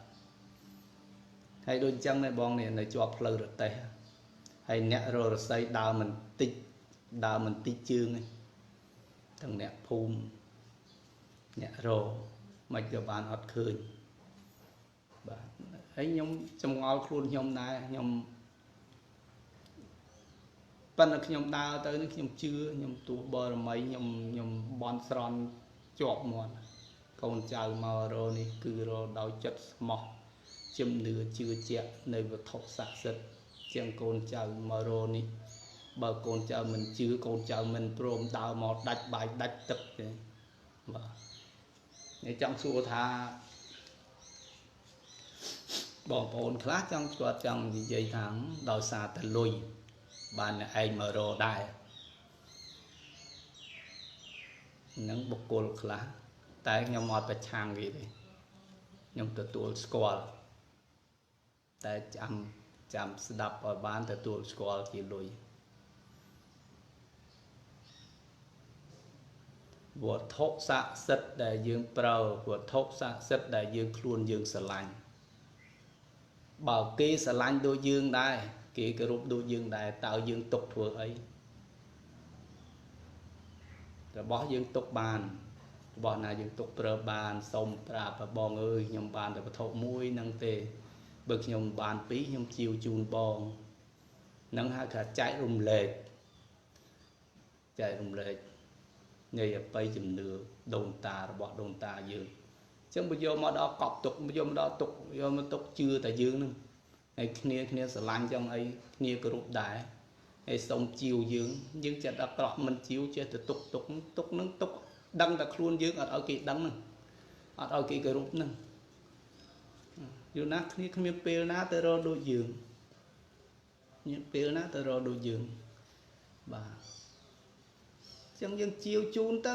ហើយដូចចឹងដែរបងនេះនៅជាប់ផ្លូវរទេះហើយអ្នកររស័យដើរមិនតិចជើងឯងទាំងអ្នកភូមិអ្នករមិនក៏បានអត់ឃើញបាទហើយខ្ញុំចម្ងល់ខ្លួនខ្ញុំដែរខ្ញុំប៉ុន្តែខ្ញុំដើរទៅនេះខ្ញុំជឿខ្ញុំទូបរមីខ្ញុំបន់ស្រន់ជាប់មាត់កូនចៅមករកនេះគឺរកដោយចិត្តស្មោះជំនឿជឿជាក់នៅវត្ថុស័ក្តិសិទ្ធិជាងកូនចៅមករកនេះបើកូនចៅមិនជឿកូនចៅមិនព្រមដើរមកដាច់បាយដាច់ទឹកទេបាទនេះចង់សួរថាបងប្អូនខ្លះចង់និយាយថាដោយសារតែលុយបានឯងមករកដែរនឹងបុគ្គលខ្លះតែខ្ញុំអត់ប្រឆាំងគេទេខ្ញុំទទួលស្គាល់តែចាំស្ដាប់ឲ្យបានទទួលស្គាល់ជាលុយវត្ថុស័ក្តិសិទ្ធិដែលយើងប្រើវត្ថុស័ក្តិសិទ្ធិដែលយើងខ្លួនយើងស្រឡាញ់បើគេស្រឡាញ់ដូចយើងដែរគេគោរពដូចយើងដែរតើយើងទុកធ្វើអីរបស់យើងទុកបានរបស់ណាយើងទុកប្រើបានសូមប្រាប់បងអើយខ្ញុំបានតែវត្ថុមួយនឹងទេបើខ្ញុំបានពីរខ្ញុំជាវជូនបងនឹងហៅថាចែករំលែកនៃអបិយជំនឿដូនតារបស់ដូនតាយើងអញ្ចឹងបើយកមកដល់កប់ទុកយកមកដល់ទុកយកមកទុកជឿតែយើងនឹងហើយគ្នាស្រឡាញ់ចឹងអីគ្នាគោរពដែរហើយសុំជីវយើងចិត្តអាក្រក់មិនជីវចេះតែទុកនឹងទុកដឹងតែខ្លួនយើងអត់ឲ្យគេដឹងនឹងអត់ឲ្យគេគោរពនឹងយូរណាស់គ្នាគ្មានពេលណាទៅរកដូចយើងមានពេលណាទៅរកដូចយើងបាទចឹងយើងជីវជូនទៅ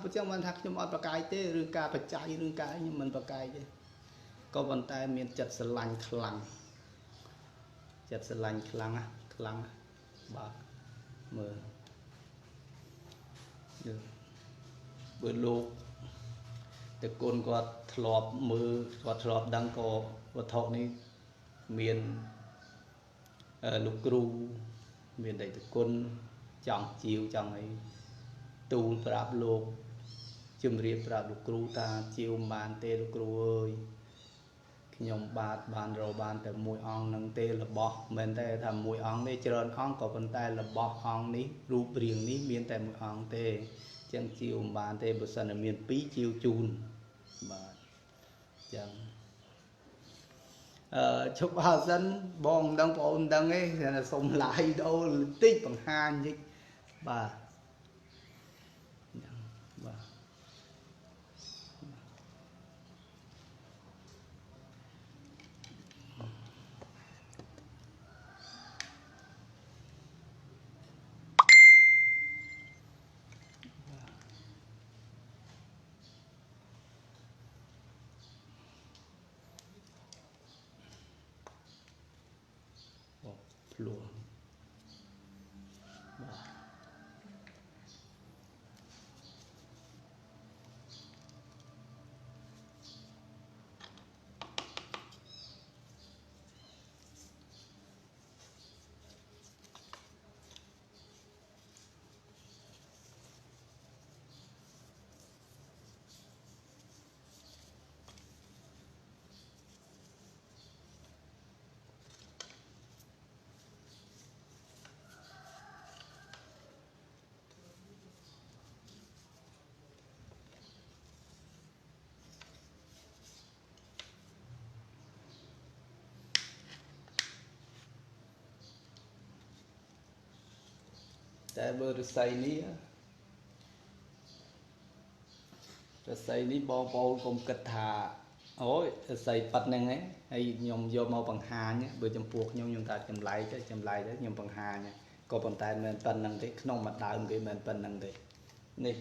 បើចឹងបានថាខ្ញុំអត់ប្រកាយទេរឿងការបច្ច័យរឿងការខ្ញុំមិនប្រកាយទេក៏ប៉ុន្តែមានចិត្តស្រឡាញ់ខ្លាំងបាទមើលបើលោកតើគុណគាត់ធ្លាប់មើលគាត់ធ្លាប់ដឹងក៏វត្ថុនេះមានលោកគ្រូមានដៃតគុណចង់ជីវចង់អីទូលប្រាប់លោកជំរាបប្រាប់លោកគ្រូថាជីវមិនបានទេលោកគ្រូអើយខ្ញុំបានរកបានតែមួយអង្គនឹងទេរបស់មិនតែថាមួយអង្គនេះច្រើនអង្គក៏ប៉ុន្តែរបស់អង្គនេះរូបរាងនេះមានតែមួយអង្គទេចឹងជីវមិនបានទេបើសិនតែមានពីរជីវជូនបាទចឹងជប់អត់សិនបងមិនដឹងបងអូនមិនដឹងទេតែសុំឡាយដូរបន្តិចបង្ហាញតិចបាទភ្លោះតែបើរស័យនេះបងប្អូនកុំគិតថាអូយរស័យប៉ាត់ហ្នឹងឯងហើយខ្ញុំយកមកបង្ហាញបើចំពោះខ្ញុំថាចម្លែកទៅខ្ញុំបង្ហាញក៏ប៉ុន្តែមិនប៉ុណ្្នឹងទេក្នុងមួយដើមគេមិនប៉ុណ្្នឹងទេនេះ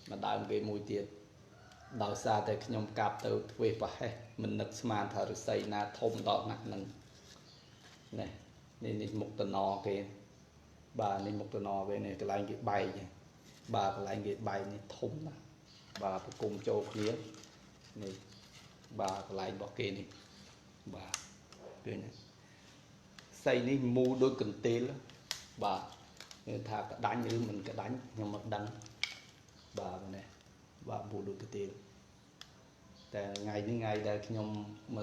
មួយដើមគេមួយទៀតដោយសារតែខ្ញុំកាប់ទៅទ្វេប្រហែសមិននឹកស្មានថារស័យណាធំដល់ណាស់ហ្នឹងនេះមុខតំណគេបាទនេះមុខតំណគេនេះកន្លែងគេបែកបាទកន្លែងគេបែកនេះធំណាស់ bà cùng châu kia này bà lại bỏ kê này bà cái này xây ní mua đôi cần tê lắm bà thà cả đánh như mình cả đánh nhưng mà đánh bà này bà mua đôi cần têแต่ngày đến ngày đây nhom mà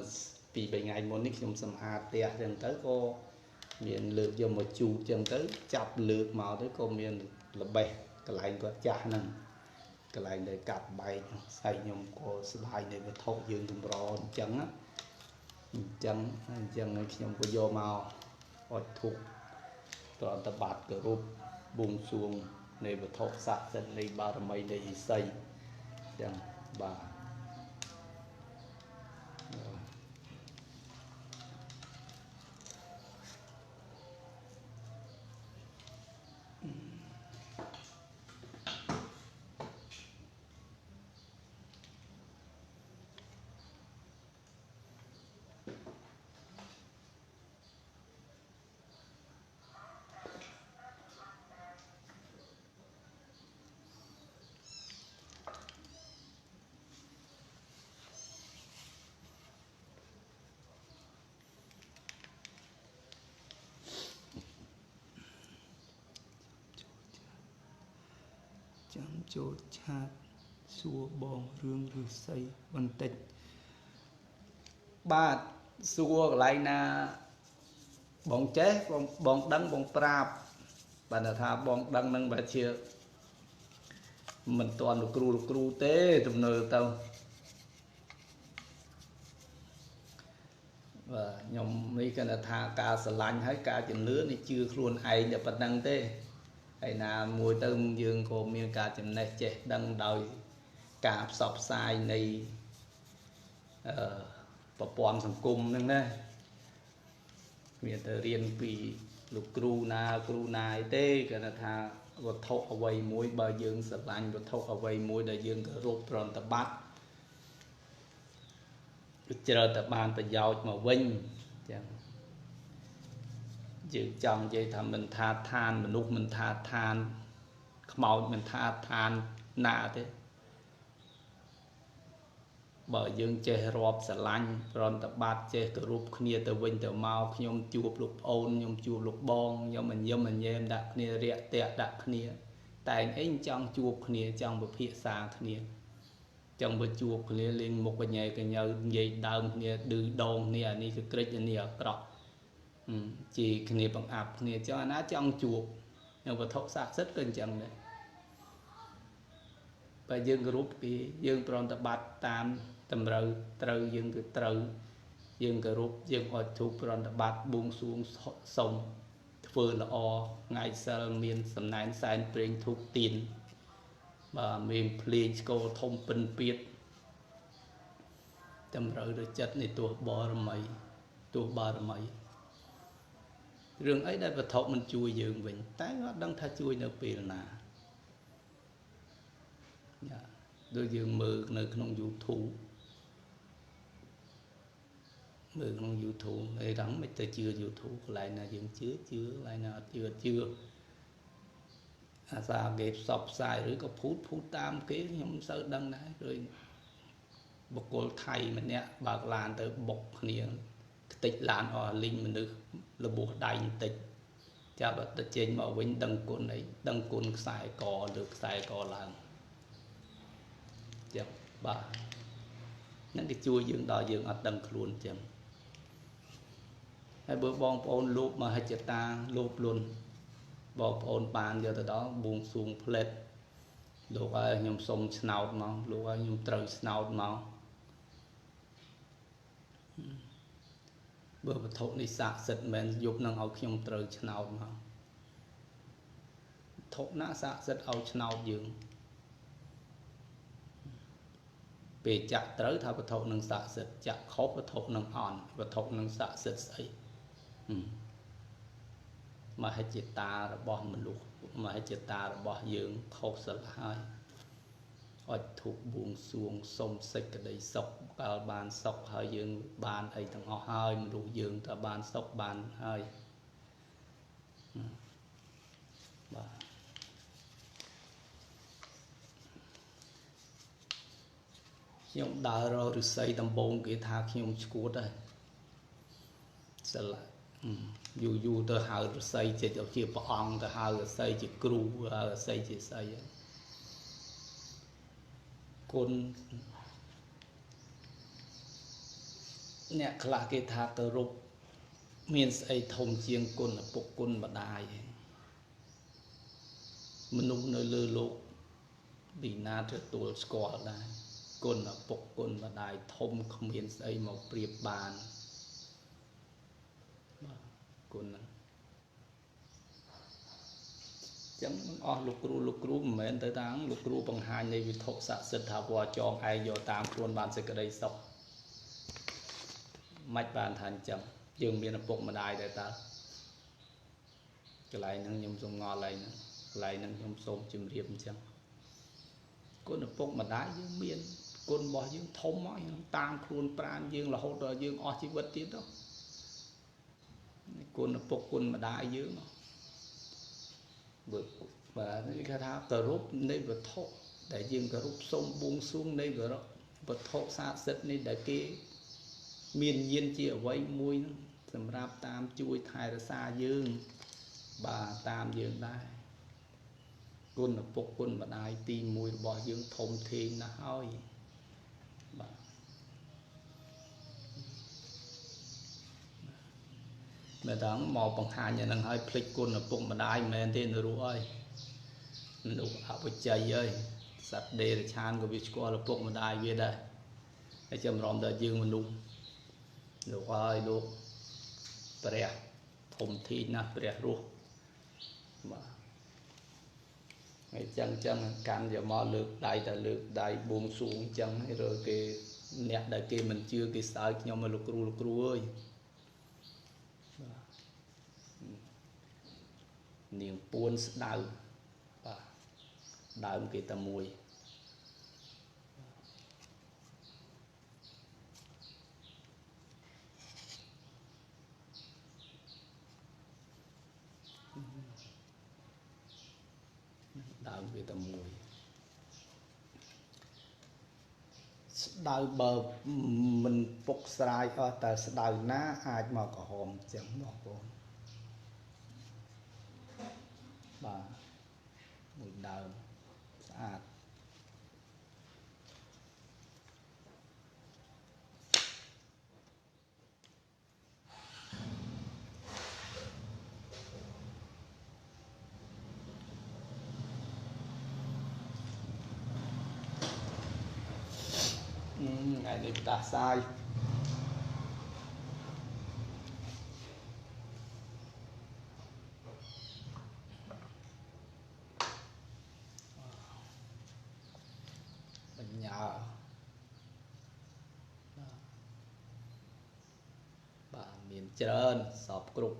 vì bảy ngày muốn nick nhom sắm hạt tè chẳng tới cô miền lược vô một chu chẳng tới chập lược màu tới cô miền là bè cái lại có chả nè cái lại để cặp bay xây nhom cô slide này với thâu dương tùng bò chẳng á chẳng chẳng này nhom có vô màu ở thuộc toàn tập bát cái rúp buông xuông này với thâu sạt dần này ba mấy này xây chẳng bà chẳng chốt chat xua bong rương rư xâyបន្តិចបាទសួរកន្លែងណាបងចេះបងដឹងបងប្រាប់បាទថាបងដឹងនឹងបើជាមិនទាន់លោកគ្រូទេទំនើទៅបាទខ្ញុំនេះគេថាការស្រឡាញ់ហើយការជំនឿនេះជឿខ្លួនឯងតែប៉ុណ្្នឹងទេហើយណាមួយទៅយើងក៏មានការចំណេះចេះដឹងដោយការផ្សព្វផ្សាយនៃប្រព័ន្ធសង្គមហ្នឹងណាមានតែរៀនពីលោកគ្រូណាអីទេគេថាវត្ថុអ្វីមួយបើយើងស្រឡាញ់វត្ថុអ្វីមួយដែលយើងគោរពប្រណិប័តច្រើនតែបានប្រយោជន៍មកវិញចឹងយើងចង់និយាយថាមិនថាឋានមនុស្សមិនថាឋានខ្មោចមិនថាឋានណាទេបើយើងចេះរាប់ស្រឡាញ់ប្រណិប័តចេះគោរពគ្នាទៅវិញទៅមកខ្ញុំជួបលោកប្អូនខ្ញុំជួបលោកបងខ្ញុំញញឹមញញែមដាក់គ្នារាក់ទាក់ដាក់គ្នាតែអីចង់ជួបគ្នាចង់ពិភាក្សាគ្នាចង់ទៅជួបគ្នាលេងមុខកញ៉ែកញើនិយាយដើមគ្នាឌឺដងគ្នាអានេះគឺក្រិចអានេះអាក្រក់ជីគ្នាបង្អាប់គ្នាចង់អាណាចង់ជួបនៅវត្ថុស័ក្តិសិទ្ធិក៏អញ្ចឹងដែរបើយើងគោរពពីយើងប្រណិប័តតាមតម្រូវត្រូវយើងគឺត្រូវយើងគោរពយើងអត់ធូបប្រណិប័តបួងសួងសុំធ្វើល្អថ្ងៃសិលមានសំណែនសែនព្រេងធូបទៀនបាទមានភ្លេងស្គរធំពិនពៀតតម្រូវទៅចិត្តនៃទោះបារមីរឿងអីដែលវត្ថុមិនជួយយើងវិញតែអត់ដឹងថាជួយនៅពេលណាដូចយើងមើលនៅក្នុង YouTube ហើយrằngមិនទៅជឿ YouTube កន្លែងណាយើងជឿកន្លែងណាអត់ជឿអាសាគេផ្សព្វផ្សាយឬក៏ភូតតាមគេខ្ញុំមិនសូវដឹងដែរដូចបុគ្គលថៃម្នាក់បើកឡានទៅបុកគ្នាខ្ទេចឡានអស់លីងមនុស្សរបួសដៃបន្តិចចាប់ទៅចេញមកវិញដឹងគុណអីដឹងគុណខ្សែកលើខ្សែកឡើងចឹងបាទនឹងគេជួយយើងដល់យើងអត់ដឹងខ្លួនចឹងហើយបើបងប្អូនលោកមហិច្ឆតាលោកលុនបងប្អូនបានយកទៅដល់បួងសួងផ្លេតលោកឲ្យខ្ញុំសុំឆ្នោតមកលោកឲ្យខ្ញុំត្រូវឆ្នោតមកបើវត្ថុនេះស័ក្តិសិទ្ធិមែនយប់នឹងឲ្យខ្ញុំត្រូវឆ្នោតមកវត្ថុណាស័ក្តិសិទ្ធិឲ្យឆ្នោតយើងពេលចាក់ត្រូវថាវត្ថុនឹងស័ក្តិសិទ្ធិចាក់ខុសវត្ថុនឹងអន់វត្ថុនឹងស័ក្តិសិទ្ធិស្អីមហិច្ឆតារបស់មនុស្សមហិច្ឆតារបស់យើងខុសសិលហើយអត់ធូបបួងសួងសុំសេចក្តីសុខកាលបានសុខហើយយើងបានអីទាំងអស់ហើយមនុស្សយើងតើបានសុខបានហើយបាទ ខ្ញុំដើររកឫស្សីដំបងគេថាខ្ញុំឈួតហើយស្លាយូរទៅហៅឫស្សីចេញទៅជាព្រះអង្គទៅហៅឫស្សីជាគ្រូហៅឫស្សីជាស្អីគុណអ្នកខ្លះគេថាទៅរົບមានស្អីធំជាងគុណឪពុកគុណម្ដាយមនុស្សនៅលើលោកពីណាទទួលស្គាល់ដែរគុណឪពុកគុណម្ដាយធំគ្មានស្អីមកប្រៀបបានគុណហ្នឹងចឹងអស់លោកគ្រូមិនមែនទៅតាមលោកគ្រូបង្ហាញនៃវិធុស័ក្តិសិទ្ធិថាវត្តចងឯងយកតាមខ្លួនបានសេចក្តីសុខមិនបានថាអញ្ចឹងយើងមានឪពុកម្ដាយដែរតើកន្លែងហ្នឹងខ្ញុំសង្ងល់ហើយកន្លែងហ្នឹងខ្ញុំសូមជម្រាបអញ្ចឹងគុណឪពុកម្ដាយយើងមានគុណរបស់យើងធំមកតាមខ្លួនប្រាណយើងរហូតដល់យើងអស់ជីវិតទៀតទៅគុណឪពុកគុណម្ដាយយើងបាទនេះគេថាគោរពនៃវត្ថុដែលយើងគោរពសូមបួងសួងនៃវត្ថុស័ក្តិសិទ្ធិនេះដែលគេមានញាណជាអ្វីមួយសម្រាប់តាមជួយថែរក្សាយើងបាទតាមយើងដែរគុណឪពុកគុណម្ដាយទី1របស់យើងធំធេងណាស់ហើយបាទមែនតើមកបង្ហាញហ្នឹងហើយភ្លេចគុណឪពុកម្ដាយមិនមែនទេនរោអើយមនុស្សអបជ័យអើយសត្វដេរឆានក៏វាស្គាល់ឪពុកម្ដាយវាដែរហើយចាំរំដល់យើងមនុស្សលោកអើយលោកព្រះធំធេងណាស់ព្រះរស់បាទហើយចឹងកាន់យកមកលើកដៃតែលើកដៃបួងសួងចឹងហើយរើគេអ្នកដែលគេមិនជឿគេសើចខ្ញុំមកលោកគ្រូអើយនាងពួនស្ដៅបាទដើមគេតែមួយដើមគេតែមួយស្ដៅបើមិនពុកស្រាយអស់តែស្ដៅណាអាចមកក្រហមចឹងបងប្អូនបាទមួយដើមស្អាតថ្ងៃនេះផ្ដាសាយបញ្ញាបាទមានច្រើនសពគ្រប់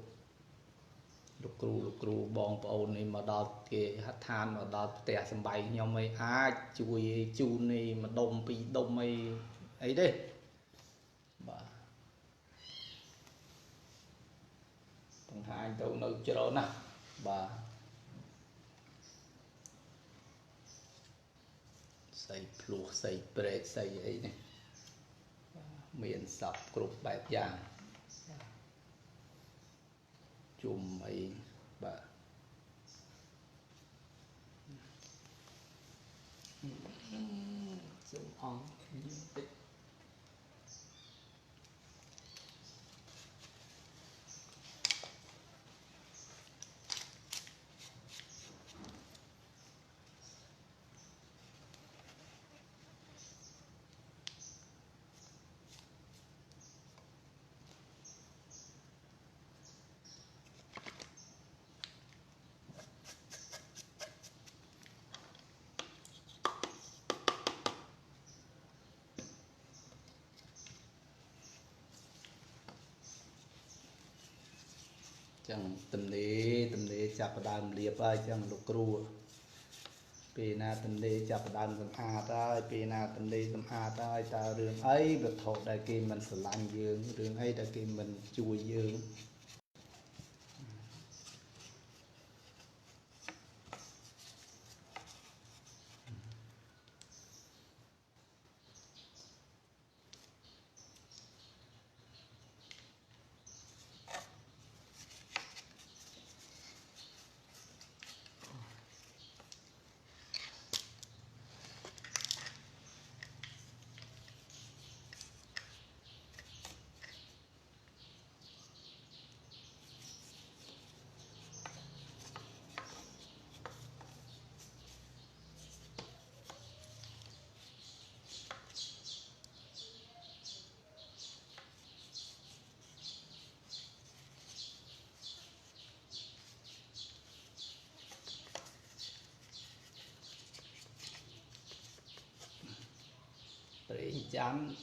លោកគ្រូបងប្អូននេះមកដល់គេហដ្ឋានមកដល់ផ្ទះសំបែងខ្ញុំអីអាចជួយជូននេះមួយដុំពីរដុំអីទេបាទបង្ហាញទៅនៅច្រើនណាស់បាទស្អីភ្លោះស្អីព្រែកស្អីអីនេះមានសពគ្រប់បែបយ៉ាងជុំអីបាទសូមអង្គតិចចឹងទំនេរចាប់ផ្ដើមលៀបហើយចឹងលោកគ្រូពេលណាទំនេរចាប់ផ្ដើមសម្អាតហើយពេលណាទំនេរសម្អាតហើយតើរឿងអីវត្ថុដែលគេមិនស្រឡាញ់យើងរឿងអីដែលគេមិនជួយយើង chán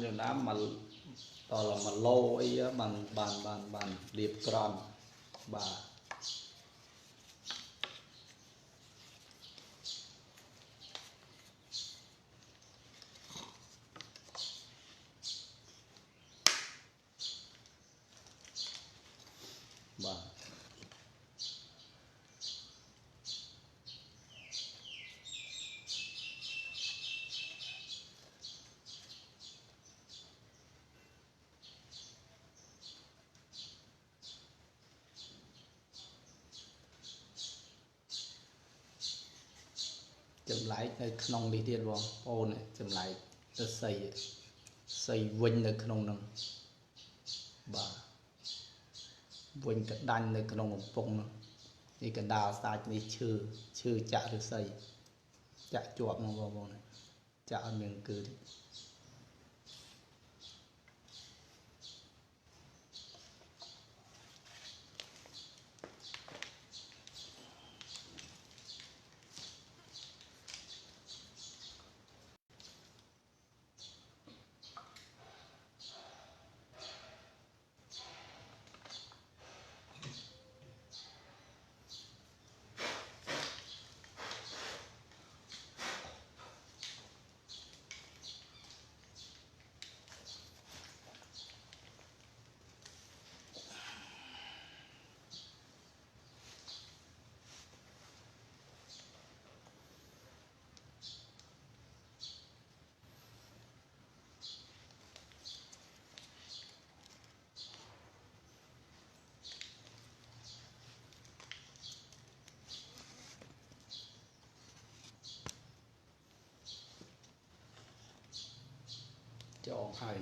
cho nó mà to là mà lô ấy bàn điệp tròn bà chấm lại cái nông đi tiền vào ô này chấm lại nó xây vinh được nông nông bà vinh cái đanh được nông một phong đi cái đào sai đi chưa chả được xây chả chuột mà vào này chả miếng cứ đi cho hay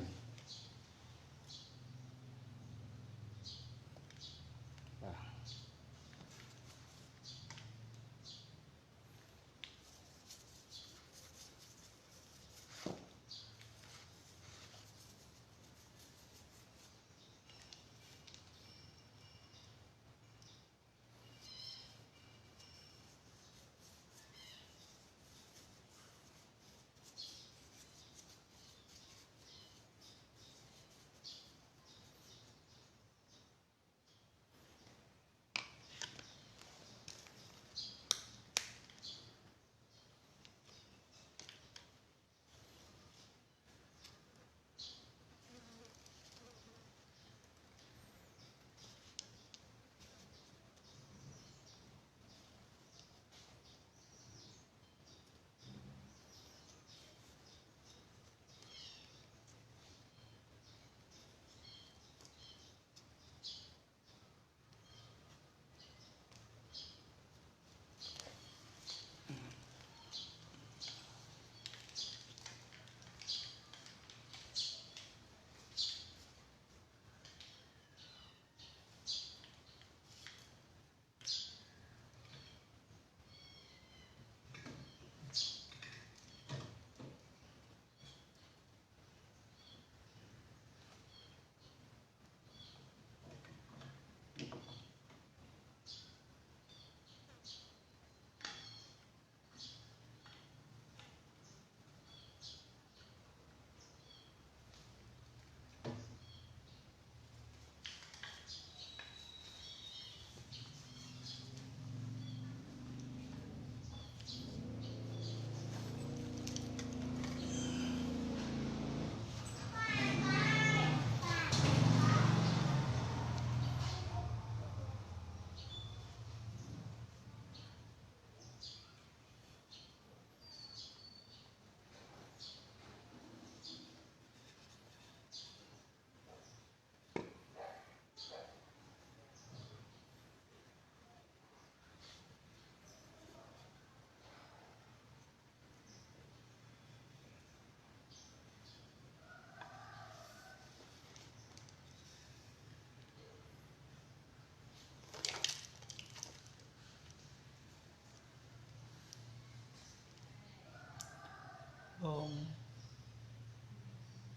ông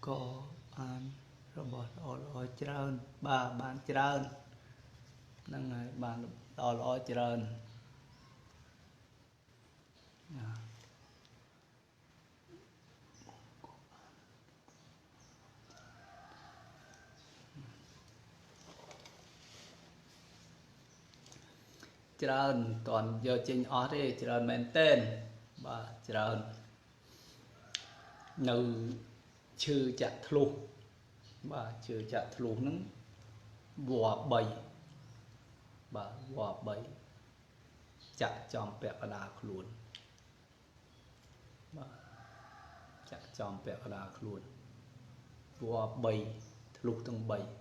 có ăn robot ôi trơn bà bạn trơn năng này bạn ôi trơn ច្រើនតន់យកចេញអស់ទេច្រើនមែនតែនបាទច្រើននៅឈើចាក់ធ្លុះបាទឈើចាក់ធ្លុះហ្នឹងវ៉3បាទវ៉3ចាក់ចំពាក់កណ្ដាលខ្លួនបាទចាក់ចំពាក់កណ្ដាលខ្លួនវ៉3ធ្លុះទាំង3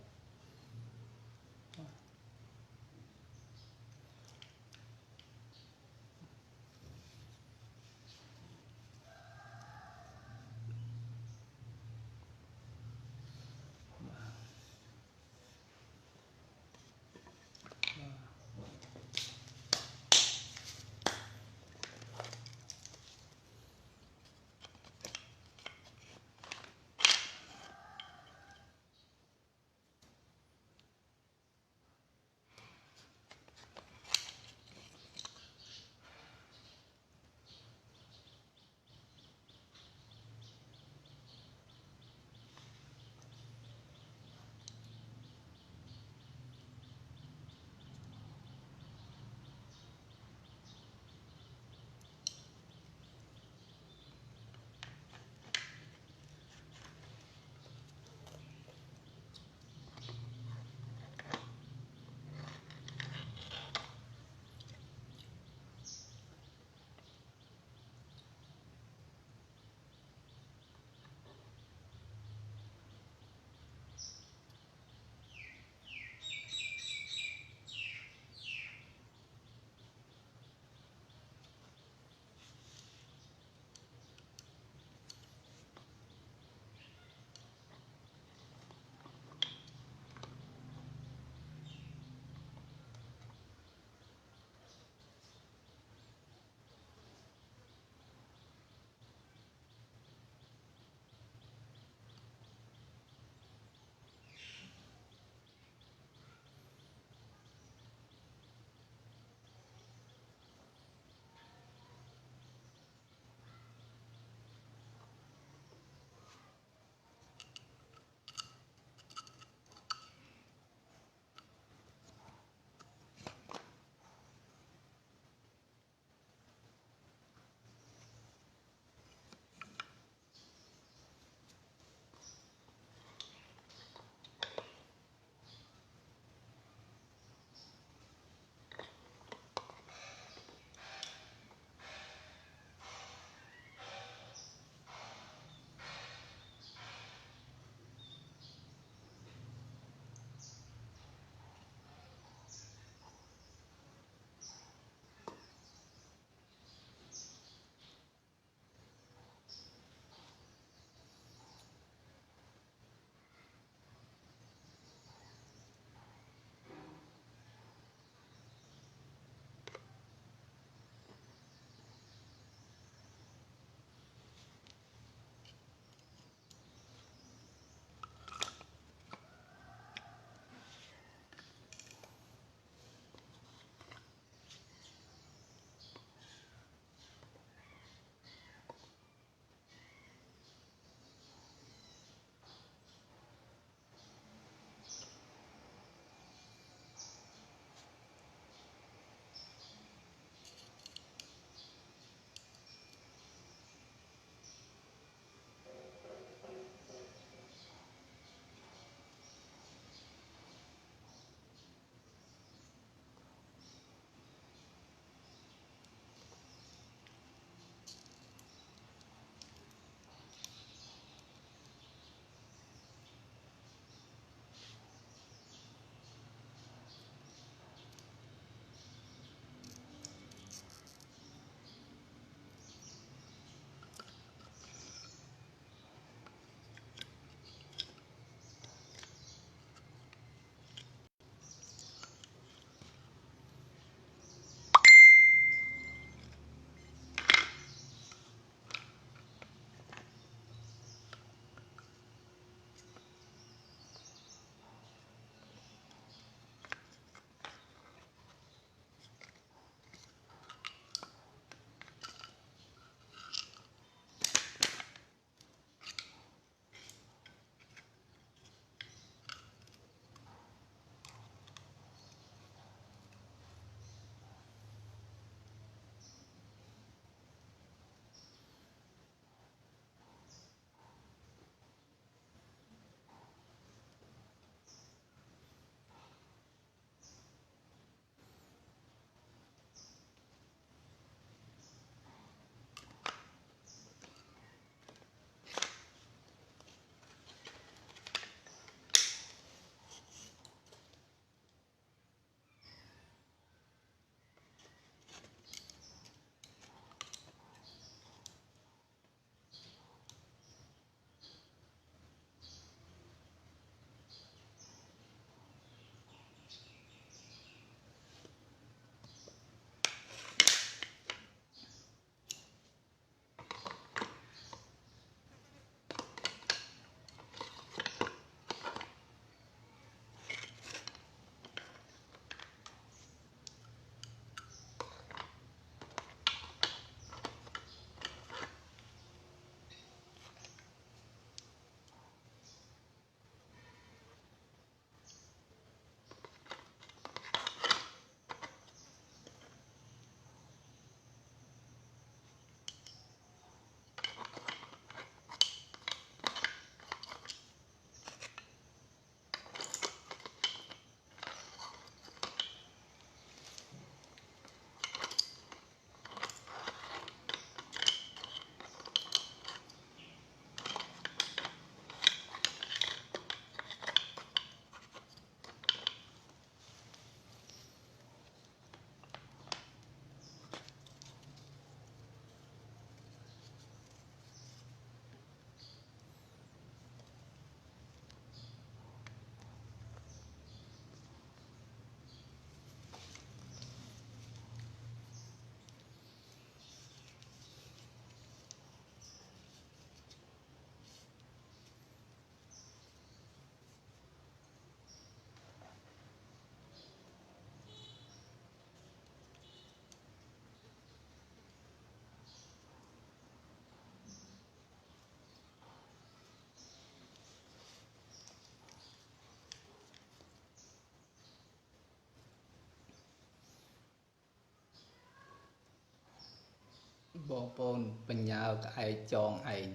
បងប្អូនបញ្ញាក្អែកចងឯង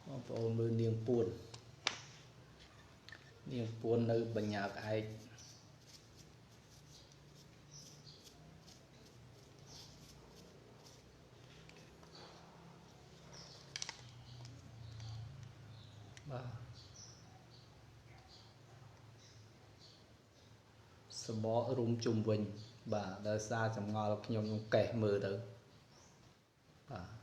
បងប្អូនមើលនាងពួននៅបញ្ញាក្អែកបាទសបករុំជុំវិញបាទដោយសារចម្ងល់ខ្ញុំកេះមើលទៅបាទ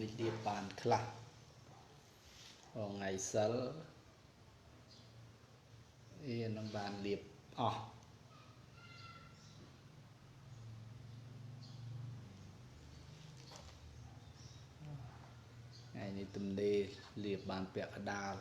នេះលាបបានខ្លះថ្ងៃសិលនឹងបានលាបអស់ថ្ងៃនេះទំនេរលាបបានពាក់កដាល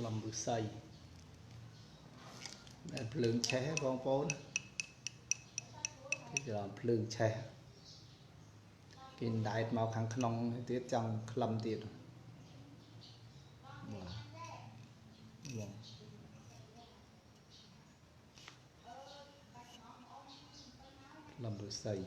lầm bự xây lương ché bong bóng cái làm lương ché cái đại màu kháng nông tiết trong lầm tiệt lầm bự xây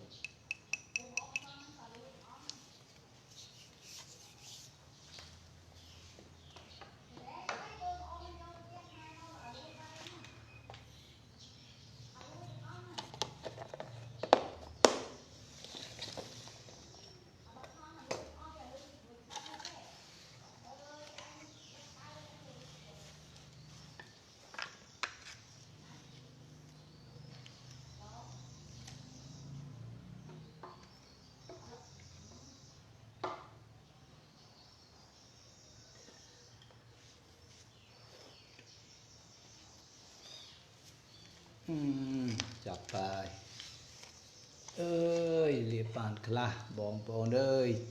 chặt bài ơi liệp bàn khla bong bóng ơi